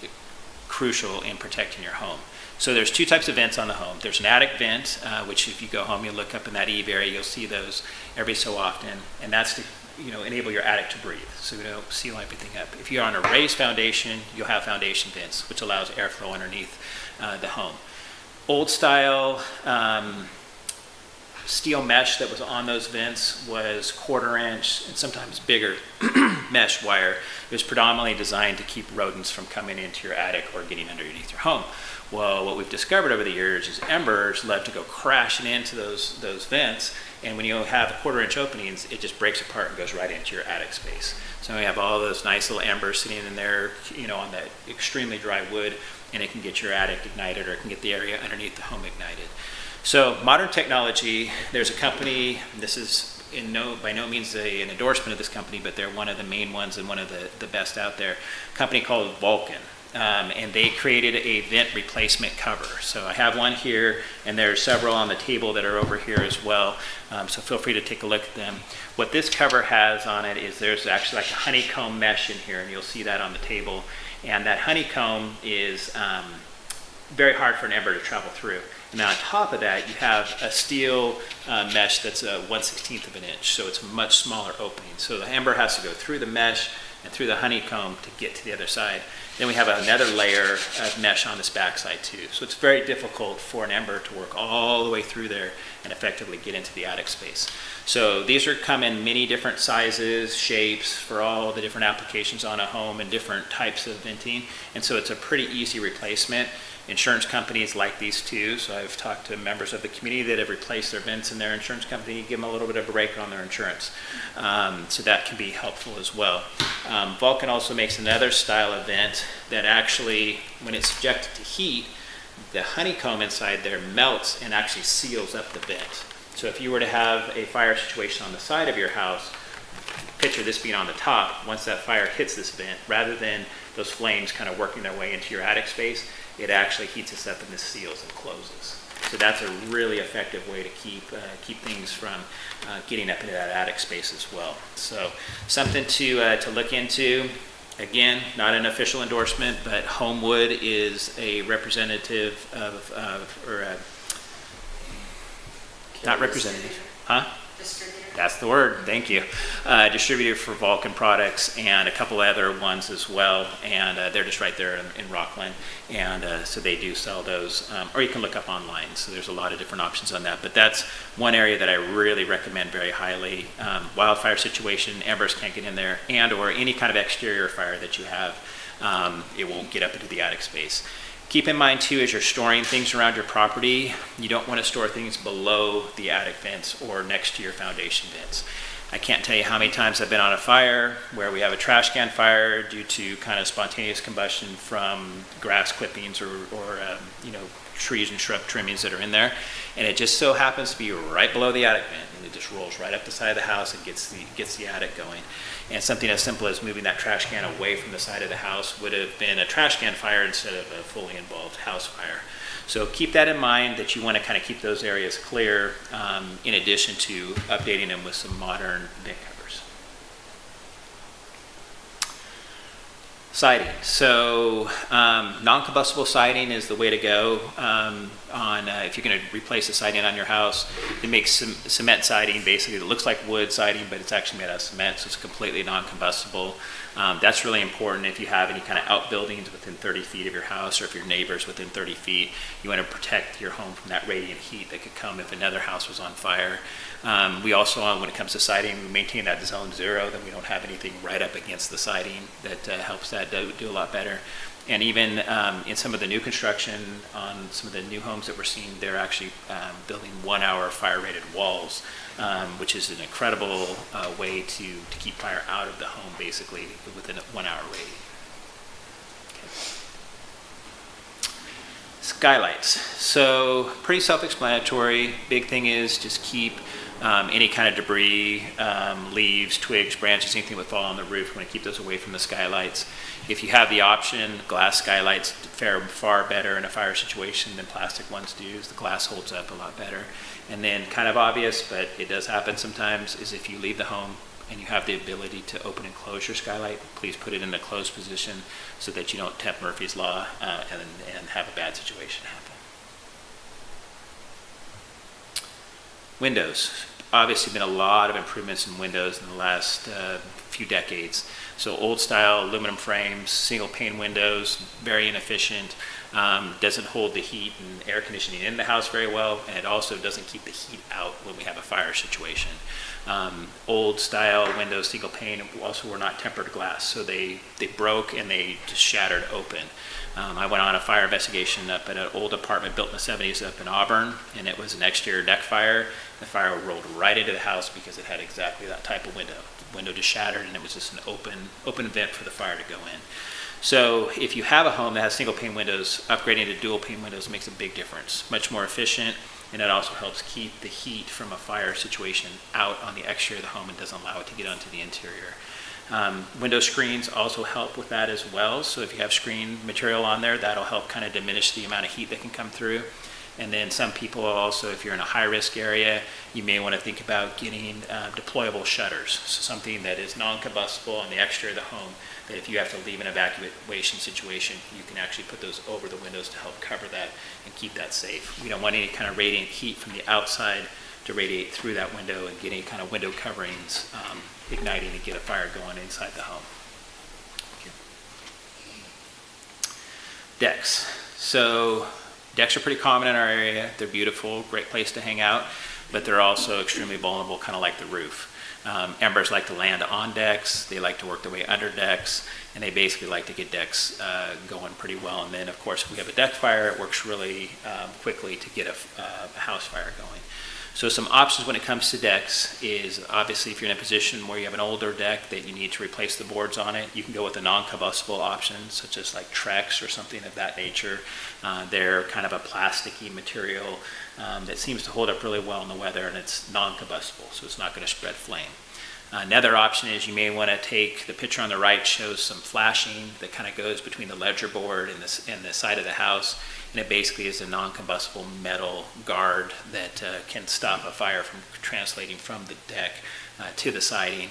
crucial in protecting your home. So there's two types of vents on the home. There's an attic vent, which if you go home, you look up in that eave area, you'll see those every so often, and that's to enable your attic to breathe, so we don't seal everything up. If you're on a raised foundation, you'll have foundation vents, which allows airflow underneath the home. Old style steel mesh that was on those vents was 1/4 inch and sometimes bigger mesh wire. It was predominantly designed to keep rodents from coming into your attic or getting underneath your home. Well, what we've discovered over the years is embers love to go crashing into those vents, and when you have 1/4 inch openings, it just breaks apart and goes right into your attic space. So we have all those nice little embers sitting in there, on that extremely dry wood, and it can get your attic ignited, or it can get the area underneath the home ignited. So modern technology, there's a company, this is by no means an endorsement of this company, but they're one of the main ones and one of the best out there, a company called Vulcan. And they created a vent replacement cover. So I have one here, and there are several on the table that are over here as well. So feel free to take a look at them. What this cover has on it is there's actually like a honeycomb mesh in here, and you'll see that on the table. And that honeycomb is very hard for an ember to travel through. And on top of that, you have a steel mesh that's 1/16 of an inch, so it's a much smaller opening. So the ember has to go through the mesh and through the honeycomb to get to the other side. Then we have another layer of mesh on this backside too. So it's very difficult for an ember to work all the way through there and effectively get into the attic space. So these come in many different sizes, shapes, for all the different applications on a home and different types of venting. And so it's a pretty easy replacement. Insurance companies like these too, so I've talked to members of the community that have replaced their vents in their insurance company, give them a little bit of a break on their insurance. So that can be helpful as well. Vulcan also makes another style of vent that actually, when it's subjected to heat, the honeycomb inside there melts and actually seals up the vent. So if you were to have a fire situation on the side of your house, picture this being on the top, once that fire hits this vent, rather than those flames kind of working their way into your attic space, it actually heats us up and this seals and closes. So that's a really effective way to keep things from getting up into that attic space as well. So something to look into. Again, not an official endorsement, but Homewood is a representative not representative, huh? Distributor. That's the word, thank you. Distributor for Vulcan products and a couple other ones as well, and they're just right there in Rockland, and so they do sell those, or you can look up online, so there's a lot of different options on that, but that's one area that I really recommend very highly. Wildfire situation, embers can't get in there, and or any kind of exterior fire that you have, it won't get up into the attic space. Keep in mind too, as you're storing things around your property, you don't want to store things below the attic vents or next to your foundation vents. I can't tell you how many times I've been on a fire where we have a trash can fire due to kind of spontaneous combustion from grass clippings or trees and shrub trimmings that are in there. And it just so happens to be right below the attic vent, and it just rolls right up the side of the house and gets the attic going. And something as simple as moving that trash can away from the side of the house would have been a trash can fire instead of a fully involved house fire. So keep that in mind, that you want to kind of keep those areas clear, in addition to updating them with some modern vent covers. Siding. So non-combustible siding is the way to go. If you're going to replace the siding on your house, it makes some cement siding. Basically, it looks like wood siding, but it's actually made out of cement, so it's completely non-combustible. That's really important if you have any kind of outbuildings within 30 feet of your house, or if your neighbor's within 30 feet. You want to protect your home from that radiant heat that could come if another house was on fire. We also, when it comes to siding, we maintain that zone 0, that we don't have anything right up against the siding. That helps that do a lot better. And even in some of the new construction, on some of the new homes that we're seeing, they're actually building 1-hour fire-rated walls, which is an incredible way to keep fire out of the home, basically, within a 1-hour rating. Skylights. So pretty self-explanatory. Big thing is just keep any kind of debris, leaves, twigs, branches, anything that would fall on the roof. We want to keep those away from the skylights. If you have the option, glass skylights fare far better in a fire situation than plastic ones do. The glass holds up a lot better. And then, kind of obvious, but it does happen sometimes, is if you leave the home and you have the ability to open and close your skylight, please put it in a closed position so that you don't tempt Murphy's Law and have a bad situation happen. Windows. Obviously been a lot of improvements in windows in the last few decades. So old style aluminum frames, single pane windows, very inefficient, doesn't hold the heat and air conditioning in the house very well, and it also doesn't keep the heat out when we have a fire situation. Old style windows, single pane, also were not tempered glass, so they broke and they just shattered open. I went on a fire investigation up at an old apartment built in the 70s up in Auburn, and it was an exterior deck fire. The fire rolled right into the house because it had exactly that type of window. The window just shattered, and it was just an open vent for the fire to go in. So if you have a home that has single pane windows, upgrading to dual pane windows makes a big difference. Much more efficient, and it also helps keep the heat from a fire situation out on the exterior of the home and doesn't allow it to get onto the interior. Window screens also help with that as well. So if you have screen material on there, that'll help kind of diminish the amount of heat that can come through. And then some people also, if you're in a high-risk area, you may want to think about getting deployable shutters. So something that is non-combustible on the exterior of the home, that if you have to leave an evacuation situation, you can actually put those over the windows to help cover that and keep that safe. We don't want any kind of radiant heat from the outside to radiate through that window and get any kind of window coverings igniting to get a fire going inside the home. Decks. So decks are pretty common in our area. They're beautiful, great place to hang out, but they're also extremely vulnerable, kind of like the roof. Embers like to land on decks, they like to work their way under decks, and they basically like to get decks going pretty well. And then, of course, if we have a deck fire, it works really quickly to get a house fire going. So some options when it comes to decks is, obviously, if you're in a position where you have an older deck that you need to replace the boards on it, you can go with a non-combustible option, such as like Trex or something of that nature. They're kind of a plasticky material that seems to hold up really well in the weather, and it's non-combustible, so it's not going to spread flame. Another option is you may want to take the picture on the right, shows some flashing that kind of goes between the ledger board and the side of the house, and it basically is a non-combustible metal guard that can stop a fire from translating from the deck to the siding.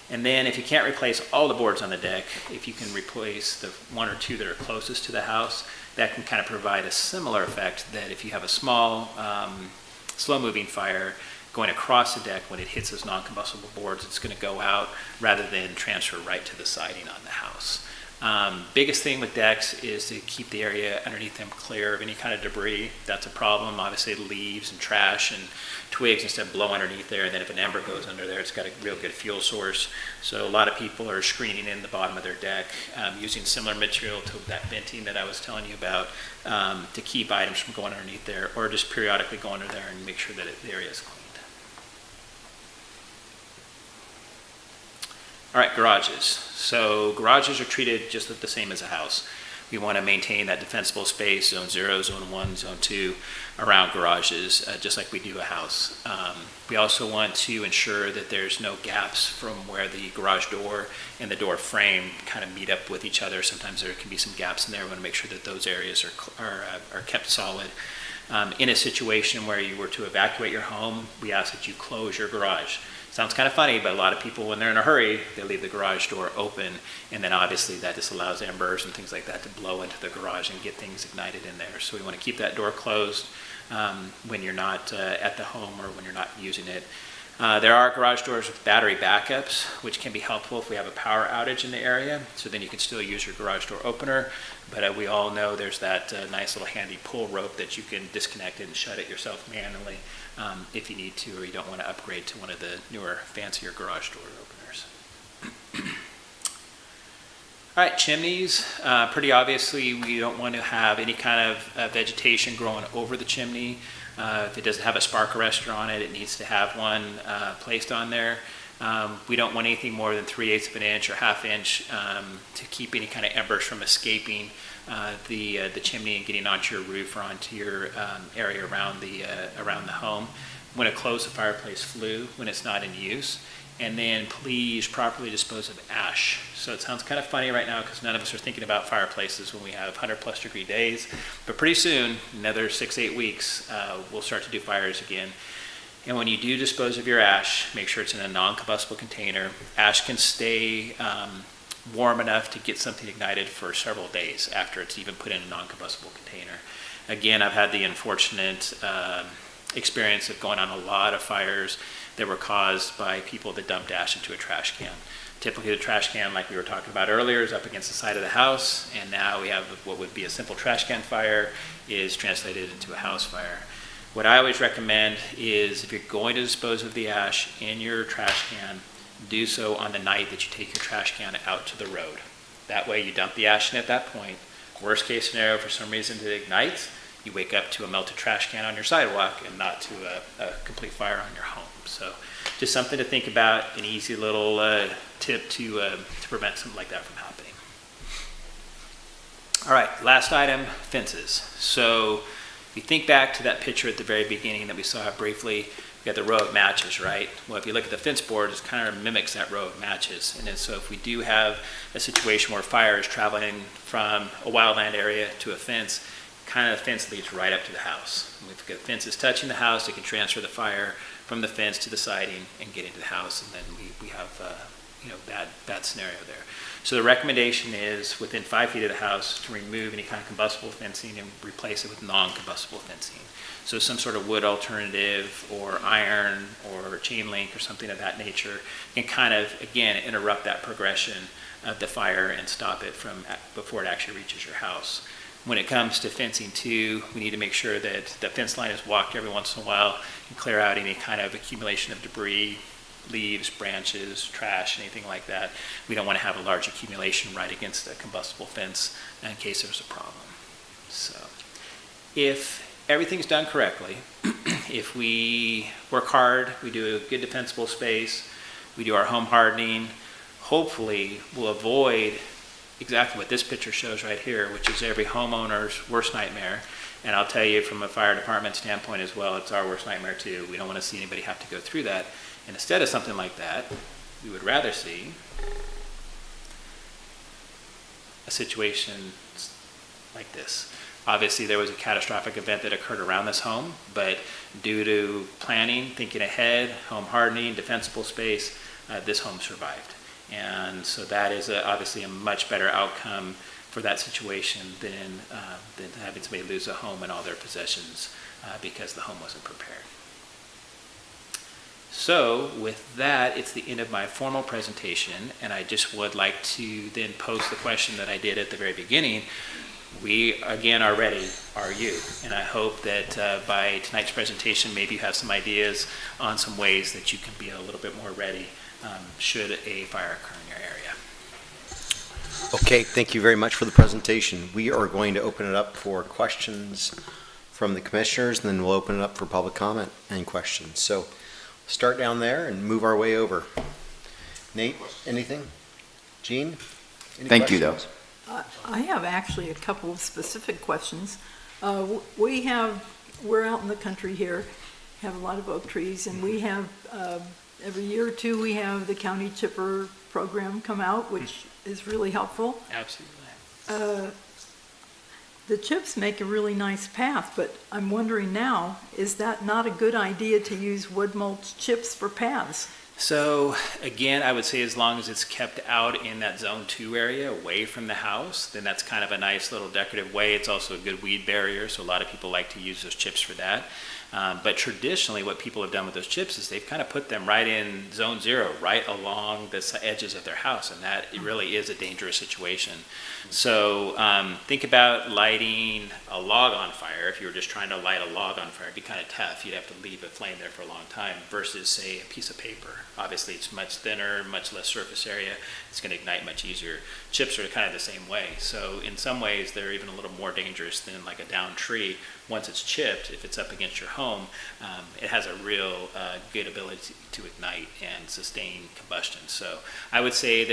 And then if you can't replace all the boards on the deck, if you can replace the one or two that are closest to the house, that can kind of provide a similar effect that if you have a small, slow-moving fire going across the deck, when it hits those non-combustible boards, it's going to go out rather than transfer right to the siding on the house. Biggest thing with decks is to keep the area underneath them clear of any kind of debris. That's a problem. Obviously, leaves and trash and twigs instead blow underneath there, and then if an ember goes under there, it's got a real good fuel source. So a lot of people are screening in the bottom of their deck using similar material to that venting that I was telling you about to keep items from going underneath there, or just periodically go under there and make sure that the area is cleaned. All right, garages. So garages are treated just the same as a house. we want to maintain that defensible space, zone 0, zone 1, zone 2, around garages, just like we do a house. We also want to ensure that there's no gaps from where the garage door and the door frame kind of meet up with each other. Sometimes there can be some gaps in there. We want to make sure that those areas are kept solid. In a situation where you were to evacuate your home, we ask that you close your garage. Sounds kind of funny, but a lot of people, when they're in a hurry, they leave the garage door open, and then obviously that just allows embers and things like that to blow into the garage and get things ignited in there. So we want to keep that door closed when you're not at the home or when you're not using it. There are garage doors with battery backups, which can be helpful if we have a power outage in the area, so then you can still use your garage door opener. But we all know there's that nice little handy pull rope that you can disconnect it and shut it yourself manually if you need to, or you don't want to upgrade to one of the newer, fancier garage door openers. All right, chimneys. Pretty obviously, we don't want to have any kind of vegetation growing over the chimney. If it doesn't have a spark arrestor on it, it needs to have one placed on there. We don't want anything more than 3/8 of an inch or 1/2 inch to keep any kind of embers from escaping the chimney and getting onto your roof or onto your area around the home. We want to close the fireplace flue when it's not in use. And then please properly dispose of ash. So it sounds kind of funny right now because none of us are thinking about fireplaces when we have 100+ degree days. But pretty soon, another 6-8 weeks, we'll start to do fires again. And when you do dispose of your ash, make sure it's in a non-combustible container. Ash can stay warm enough to get something ignited for several days after it's even put in a non-combustible container. Again, I've had the unfortunate experience of going on a lot of fires that were caused by people that dumped ash into a trash can. Typically the trash can, like we were talking about earlier, is up against the side of the house, and now we have what would be a simple trash can fire is translated into a house fire. What I always recommend is if you're going to dispose of the ash in your trash can, do so on the night that you take your trash can out to the road. That way you dump the ash in at that point. Worst case scenario, for some reason it ignites, you wake up to a melted trash can on your sidewalk and not to a complete fire on your home. So just something to think about, an easy little tip to prevent something like that from happening. All right, last item, fences. So if you think back to that picture at the very beginning that we saw briefly, we got the row of matches, right? Well, if you look at the fence board, it kind of mimics that row of matches. And then so if we do have a situation where fire is traveling from a wildland area to a fence, kind of the fence leads right up to the house. And if the fence is touching the house, it can transfer the fire from the fence to the siding and get into the house, and then we have bad scenario there. So the recommendation is within 5 feet of the house to remove any kind of combustible fencing and replace it with non-combustible fencing. So some sort of wood alternative or iron or chain link or something of that nature can kind of, again, interrupt that progression of the fire and stop it from before it actually reaches your house. When it comes to fencing too, we need to make sure that the fence line is walked every once in a while and clear out any kind of accumulation of debris, leaves, branches, trash, anything like that. We don't want to have a large accumulation right against a combustible fence in case there's a problem. So if everything's done correctly, if we work hard, we do a good defensible space, we do our home hardening, hopefully we'll avoid exactly what this picture shows right here, which is every homeowner's worst nightmare. And I'll tell you from a fire department standpoint as well, it's our worst nightmare too. We don't want to see anybody have to go through that. And instead of something like that, we would rather see a situation like this. Obviously, there was a catastrophic event that occurred around this home, but due to planning, thinking ahead, home hardening, defensible space, this home survived. And so that is obviously a much better outcome for that situation than having somebody lose a home and all their possessions because the home wasn't prepared. So with that, it's the end of my formal presentation, and I just would like to then pose the question that I did at the very beginning. We, again, are ready. Are you? And I hope that by tonight's presentation, maybe you have some ideas on some ways that you can be a little bit more ready should a fire occur in your area. Okay, thank you very much for the presentation. We are going to open it up for questions from the commissioners, and then we'll open it up for public comment and questions. So start down there and move our way over. Nate, anything? Gene? Any Thank you, questions? I have actually a couple of specific questions. We're out in the country here, have a lot of oak trees, and we have, every year or two, we have the county chipper program come out, which is really helpful. Absolutely. The chips make a really nice path, but I'm wondering now, is that not a good idea to use wood mulch chips for paths? So again, I would say as long as it's kept out in that zone 2 area away from the house, then that's kind of a nice little decorative way. It's also a good weed barrier, so a lot of people like to use those chips for that. But traditionally, what people have done with those chips is they've kind of put them right in zone 0, right along the edges of their house, and that it really is a dangerous situation. So think about lighting a log on fire. If you were just trying to light a log on fire, it'd be kind of tough. You'd have to leave a flame there for a long time versus, say, a piece of paper. Obviously, it's much thinner, much less surface area. It's going to ignite much easier. Chips are kind of the same way. So in some ways, they're even a little more dangerous than like a downed tree. Once it's chipped, if it's up against your home, it has a real good ability to ignite and sustain combustion. So I would say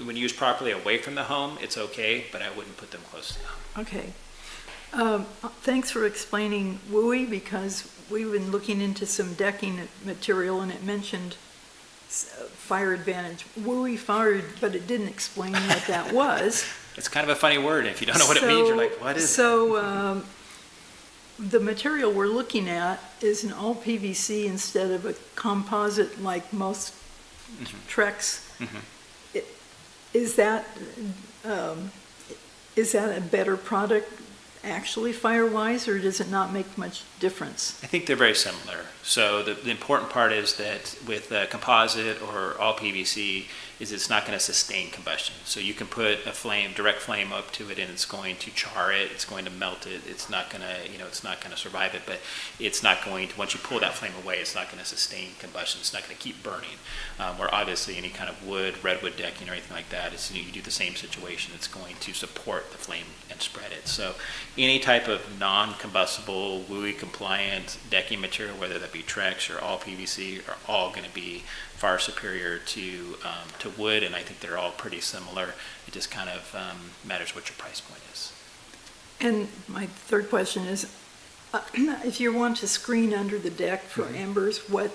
when used properly away from the home, it's okay, but I wouldn't put them close to the home. Okay. Thanks for explaining WUI, because we've been looking into some decking material and it mentioned fire advantage. WUI fired, but it didn't explain what that was. It's kind of a funny word. If you don't know what it means, you're like, what is it? So the material we're looking at is an all PVC instead of a composite like most Trex. Is that a better product actually fire-wise, or does it not make much difference? I think they're very similar. So the important part is that with composite or all PVC is it's not going to sustain combustion. So you can put a direct flame up to it and it's going to char it, it's going to melt it, it's not going to, it's not going to survive it, but it's not going to, once you pull that flame away, it's not going to sustain combustion, it's not going to keep burning. Where obviously any kind of wood, redwood decking or anything like that, you do the same situation, it's going to support the flame and spread it. So any type of non-combustible, WUI compliant decking material, whether that be Trex or all PVC, are all going to be far superior to wood, and I think they're all pretty similar. It just kind of matters what your price point is. And my third question is, if you want to screen under the deck for embers, what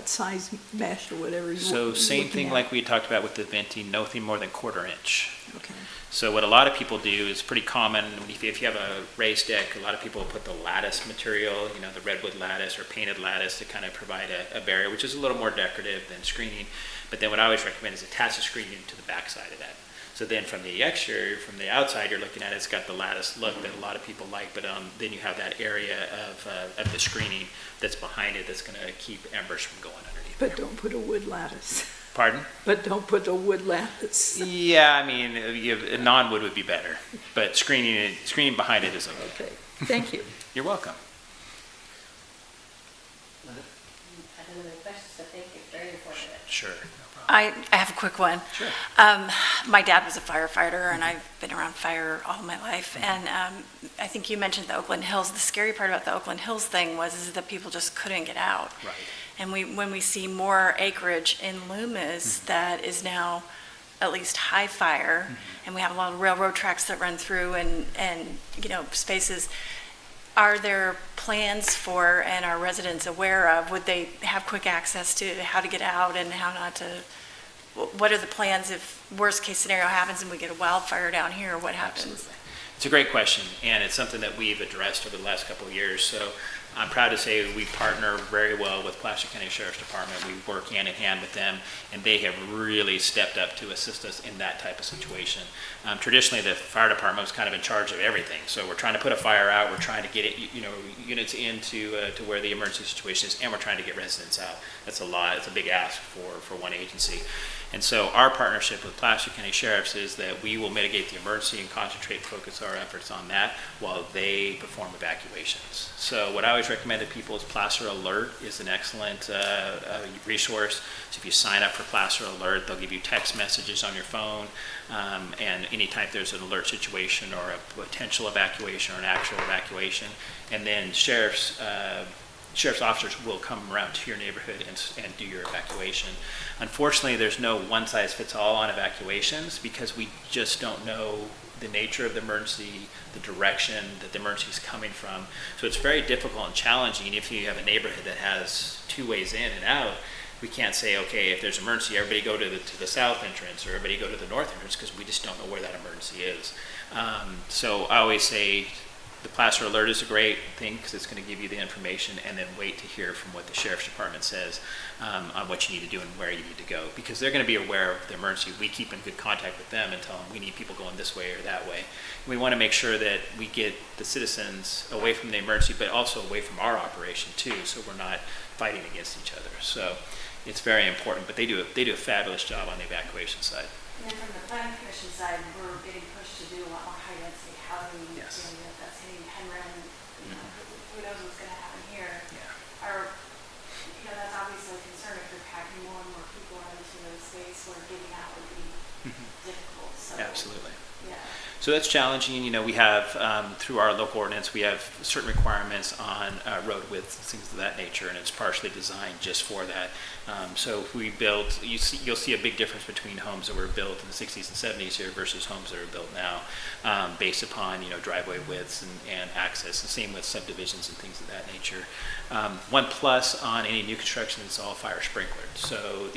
size mesh or whatever? So same thing like we talked about with the venting, nothing more than 1/4 inch. Okay. So what a lot of people do is pretty common. If you have a raised deck, a lot of people put the lattice material, the redwood lattice or painted lattice to kind of provide a barrier, which is a little more decorative than screening. But then what I always recommend is attach the screening to the back side of that. So then from the exterior, from the outside, you're looking at it, it's got the lattice look that a lot of people like, but then you have that area of the screening that's behind it that's going to keep embers from going underneath. But don't put a wood lattice. Pardon? But don't put a wood lattice. Yeah, I mean, non-wood would be better, but screening behind it is okay. Okay, thank you. You're welcome. I have another question, so thank you, very informative. Sure. I have a quick one. Sure. My dad was a firefighter, and I've been around fire all my life. And I think you mentioned the Oakland Hills. The scary part about the Oakland Hills thing is that people just couldn't get out. Right. And when we see more acreage in Loomis that is now at least high fire, and we have a lot of railroad tracks that run through and spaces, are there plans for, and are residents aware of, would they have quick access to how to get out and how not to, what are the plans if worst case scenario happens and we get a wildfire down here, what happens? Absolutely. It's a great question, and it's something that we've addressed over the last couple of years. So I'm proud to say we partner very well with Placer County Sheriff's Department. We work hand in hand with them, and they have really stepped up to assist us in that type of situation. Traditionally, the fire department was kind of in charge of everything. So we're trying to put a fire out, we're trying to get it, units into to where the emergency situation is, and we're trying to get residents out. That's a lot. It's a big ask for one agency. And so our partnership with Placer County Sheriff's is that we will mitigate the emergency and focus our efforts on that while they perform evacuations. So what I always recommend to people is Placer Alert is an excellent resource. So if you sign up for Placer Alert, they'll give you text messages on your phone, and anytime there's an alert situation or a potential evacuation or an actual evacuation. And then sheriffs sheriff's officers will come around to your neighborhood and do your evacuation. Unfortunately, there's no one-size-fits-all on evacuations because we just don't know the nature of the emergency, the direction that the emergency is coming from. So it's very difficult and challenging if you have a neighborhood that has two ways in and out. We can't say, okay, if there's an emergency, everybody go to the south entrance or everybody go to the north entrance because we just don't know where that emergency is. So I always say the Placer Alert is a great thing because it's going to give you the information, and then wait to hear from what the sheriff's department says on what you need to do and where you need to go, because they're going to be aware of the emergency. We keep in good contact with them and tell them we need people going this way or that way. We want to make sure that we get the citizens away from the emergency, but also away from our operation too, so we're not fighting against each other. So it's very important, but they do a fabulous job on the evacuation side. And from the planning commission side, we're getting pushed to do a lot more high density housing. Yes. You know, that's hitting Penryn, you know, who knows what's gonna happen here. Yeah. You know, that's obviously a concern if you're packing more and more people into a space where getting out would be difficult, so. Absolutely. Yeah. So that's challenging. You know, we have, through our local ordinance, we have certain requirements on road width, things of that nature, and it's partially designed just for that. So if we build, you'll see a big difference between homes that were built in the 60s and 70s here versus homes that are built now, based upon, you know, driveway widths and access, and same with subdivisions and things of that nature. One plus on any new construction is all fire sprinklered. So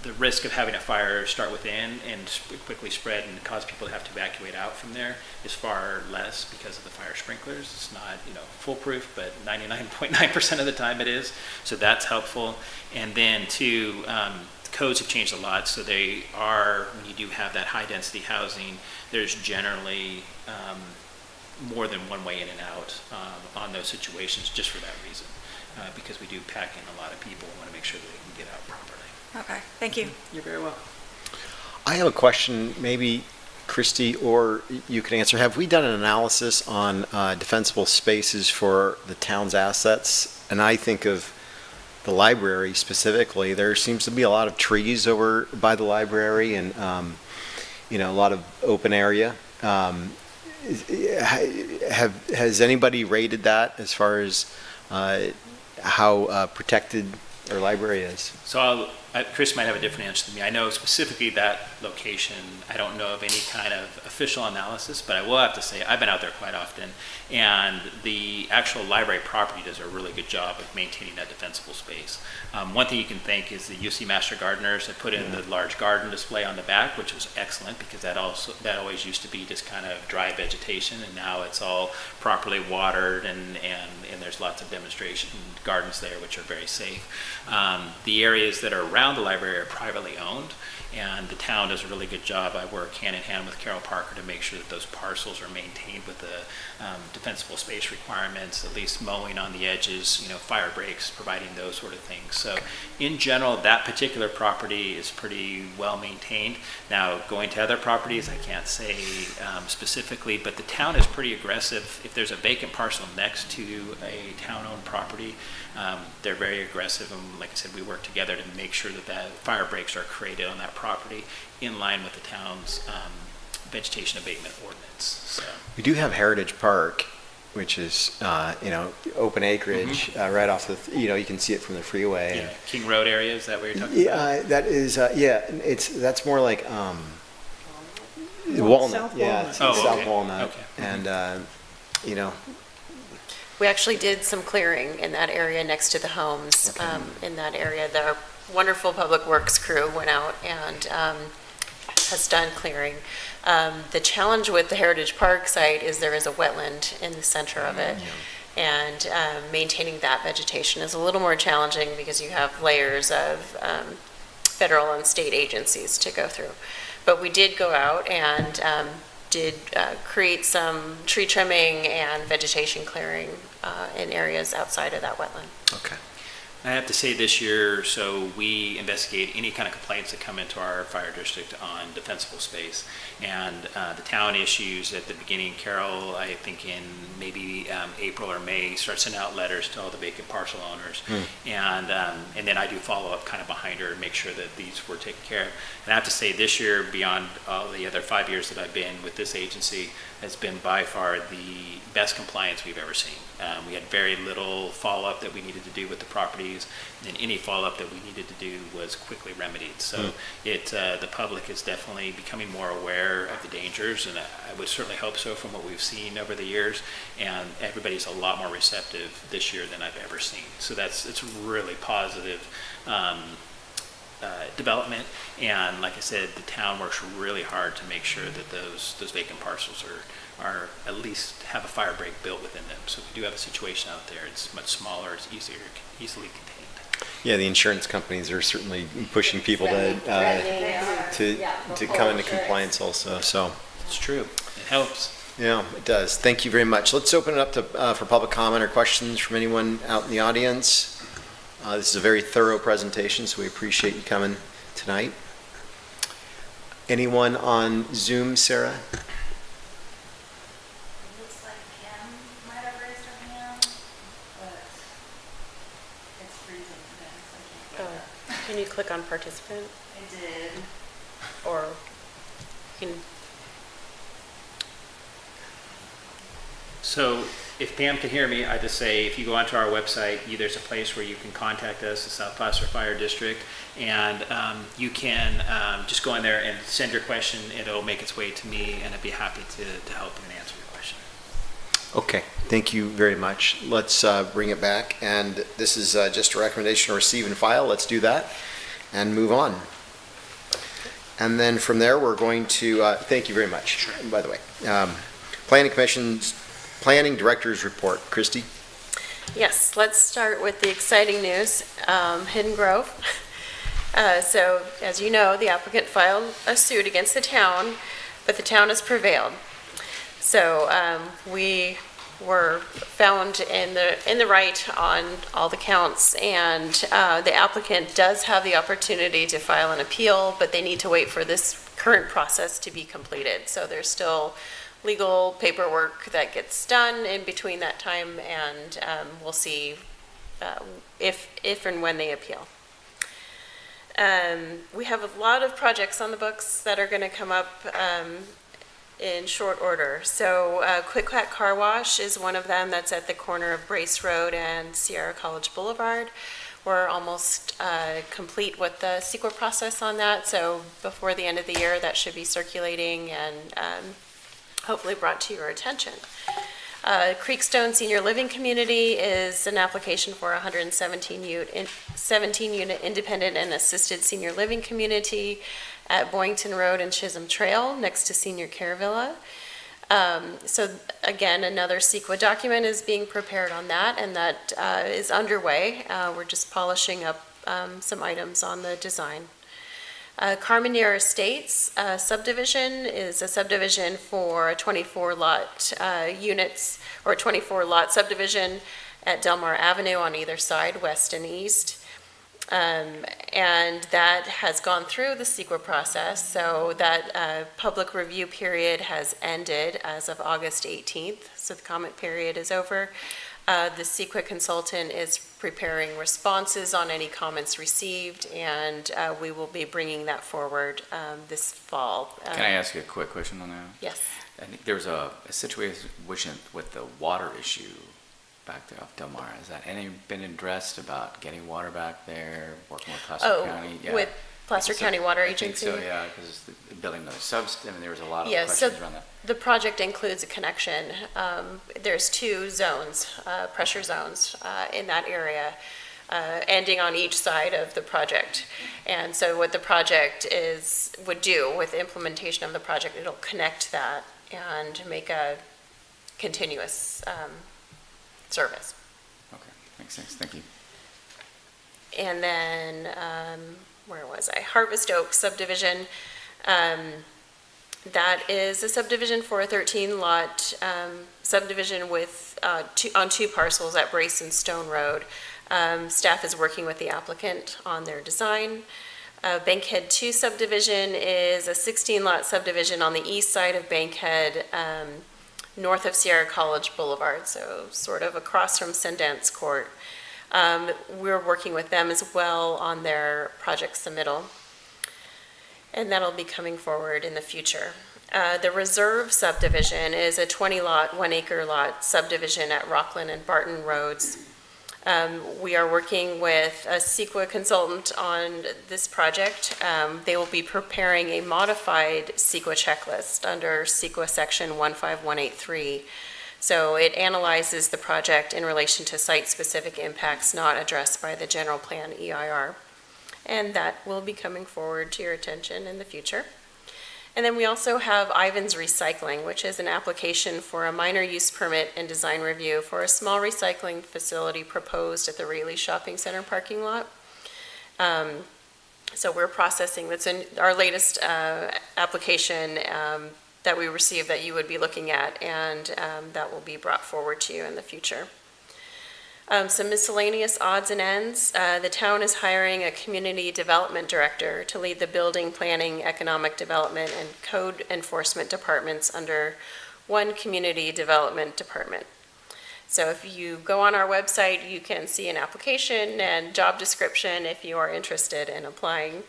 the risk of having a fire start within and quickly spread and cause people to have to evacuate out from there is far less because of the fire sprinklers. It's not, you know, foolproof, but 99.9% of the time it is. So that's helpful. And then too, codes have changed a lot. So they are, when you do have that high density housing, there's generally more than one way in and out on those situations just for that reason. Because we do pack in a lot of people, we want to make sure that they can get out properly. Okay, thank you. You're very welcome. I have a question, maybe Christy or you can answer. Have we done an analysis on defensible spaces for the town's assets? And I think of the library specifically. There seems to be a lot of trees over by the library and, you know, a lot of open area. Has anybody rated that as far as how protected our library is? So Chris might have a different answer than me. I know specifically that location, I don't know of any kind of official analysis, but I will have to say I've been out there quite often, and the actual library property does a really good job of maintaining that defensible space. One thing you can thank is the UC Master Gardeners that put in the large garden display on the back, which was excellent because that always used to be just kind of dry vegetation, and now it's all properly watered and there's lots of demonstration gardens there which are very safe. The areas that are around the library are privately owned, and the town does a really good job. I work hand in hand with Carol Parker to make sure that those parcels are maintained with the defensible space requirements, at least mowing on the edges, you know, fire breaks, providing those sort of things. So in general, that particular property is pretty well maintained. Now, going to other properties, I can't say specifically, but the town is pretty aggressive. If there's a vacant parcel next to a town-owned property, they're very aggressive, and like I said, we work together to make sure that fire breaks are created on that property in line with the town's vegetation abatement ordinance. So We do have Heritage Park, which is, you know, open acreage right off the, you know, you can see it from the freeway. yeah, King Road area, is that what you're talking about? Yeah, that is, yeah, that's more like Walnut. South Yeah, Walnut. it's Oh, South okay. Walnut. Okay. And, you know, We actually did some clearing in that area next to the homes. In that area, their wonderful public works crew went out and has done clearing. The challenge with the Heritage Park site is there is a wetland in the center of it. And maintaining that vegetation is a little more challenging because you have layers of federal and state agencies to go through. But we did go out and did create some tree trimming and vegetation clearing in areas outside of that wetland. okay. I have to say this year, so we investigate any kind of complaints that come into our fire district on defensible space. And the town issues at the beginning, Carol, I think in maybe April or May, starts sending out letters to all the vacant parcel owners. And then I do follow up kind of behind her and make sure that these were taken care of. And I have to say this year, beyond all the other 5 years that I've been with this agency, has been by far the best compliance we've ever seen. We had very little follow-up that we needed to do with the properties, and any follow-up that we needed to do was quickly remedied. So the public is definitely becoming more aware of the dangers, and I would certainly hope so from what we've seen over the years, and everybody's a lot more receptive this year than I've ever seen. So it's really positive development, and like I said, the town works really hard to make sure that those vacant parcels are at least have a fire break built within them. So if we do have a situation out there, it's much smaller, it's easily contained. Yeah, the insurance companies are certainly pushing people to come into compliance also, so. It's true, it helps. Yeah, it does. Thank you very much. Let's open it up to, for public comment or questions from anyone out in the audience. This is a very thorough presentation, so we appreciate you coming tonight. Anyone on Zoom, Sarah? Looks like Kim might have raised her hand, but it's freezing today, so I can't get that. Can you click on participant, I did. or you can, So if Pam can hear me, I just say, if you go onto our website, there's a place where you can contact us, the South Placer Fire District, and you can just go in there and send your question. It'll make its way to me, and I'd be happy to help and answer your question. Okay, thank you very much. Let's bring it back, and this is just a recommendation to receive and file. Let's do that and move on. And then from there, we're going to, thank you very much, by the way. Planning Commission's Planning Director's Report. Christy? yes, let's start with the exciting news, Hidden Grove. So, as you know, the applicant filed a suit against the town, but the town has prevailed. So, we were found in the right on all the counts, and the applicant does have the opportunity to file an appeal, but they need to wait for this current process to be completed. So there's still legal paperwork that gets done in between that time, and we'll see if and when they appeal. We have a lot of projects on the books that are going to come up in short order. So Quick Quack Car Wash is one of them that's at the corner of Brace Road and Sierra College Boulevard. We're almost complete with the CEQA process on that, so before the end of the year that should be circulating and hopefully brought to your attention. Creekstone Senior Living Community is an application for a 17-unit independent and assisted senior living community at Boynton Road and Chisholm Trail next to Senior Care Villa. So again, another CEQA document is being prepared on that, and that is underway. We're just polishing up some items on the design. Carmenere Estates subdivision is a subdivision for 24 lot units, or 24 lot subdivision at Delmar Avenue on either side, west and east. And that has gone through the CEQA process, so that public review period has ended as of August 18th, so the comment period is over. The CEQA consultant is preparing responses on any comments received, and we will be bringing that forward this fall. Can I ask you a quick question on that? Yes. I think there was a situation with the water issue back there off Del Mar. Has that any been addressed about getting water back there, working with Placer County? Yeah. With Placer County Water I think Agency? so, yeah, because building those I mean, there was a lot of Yeah, so questions around that. the project includes a connection. There's two zones, pressure zones in that area, ending on each side of the project. And so what the project would do with the implementation of the project, it'll connect that and make a continuous service. Okay, makes sense, thank you. And then, where was I? Harvest Oak subdivision. That is a subdivision for a 13-lot subdivision with on two parcels at Brace and Stone Road. Staff is working with the applicant on their design. Bankhead 2 subdivision is a 16-lot subdivision on the east side of Bankhead, north of Sierra College Boulevard, so sort of across from Sundance Court. We're working with them as well on their project submittal, and that'll be coming forward in the future. The Reserve subdivision is a 20-lot, 1-acre lot subdivision at Rockland and Barton Roads. We are working with a CEQA consultant on this project. They will be preparing a modified CEQA checklist under CEQA section 15183. So it analyzes the project in relation to site-specific impacts not addressed by the general plan EIR. And that will be coming forward to your attention in the future. And then we also have Ivan's Recycling, which is an application for a minor use permit and design review for a small recycling facility proposed at the Raleigh Shopping Center parking lot. So we're processing, that's in our latest application that we received that you would be looking at, and that will be brought forward to you in the future. Some miscellaneous odds and ends. The town is hiring a community development director to lead the building, planning, economic development, and code enforcement departments under one community development department. So if you go on our website, you can see an application and job description if you are interested in applying.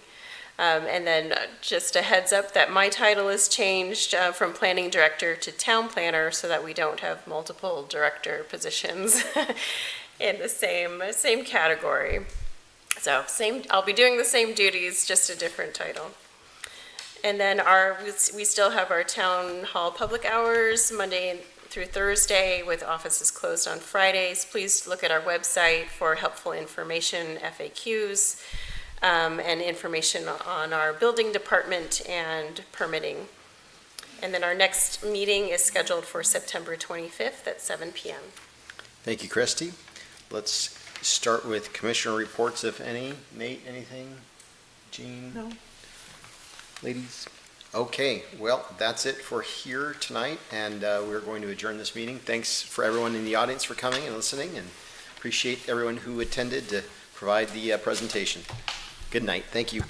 And then just a heads up that my title is changed from planning director to town planner so that we don't have multiple director positions in the same category. So I'll be doing the same duties, just a different title. And then we still have our town hall public hours Monday through Thursday with offices closed on Fridays. Please look at our website for helpful information, FAQs, and information on our building department and permitting. And then our next meeting is scheduled for September 25th at 7 p.m. Thank you, Christy. Let's start with commissioner reports, if any. Nate, anything? Jean? No. Ladies? Okay, well, that's it for here tonight, and we're going to adjourn this meeting. Thanks for everyone in the audience for coming and listening, and appreciate everyone who attended to provide the presentation. Good night. Thank you.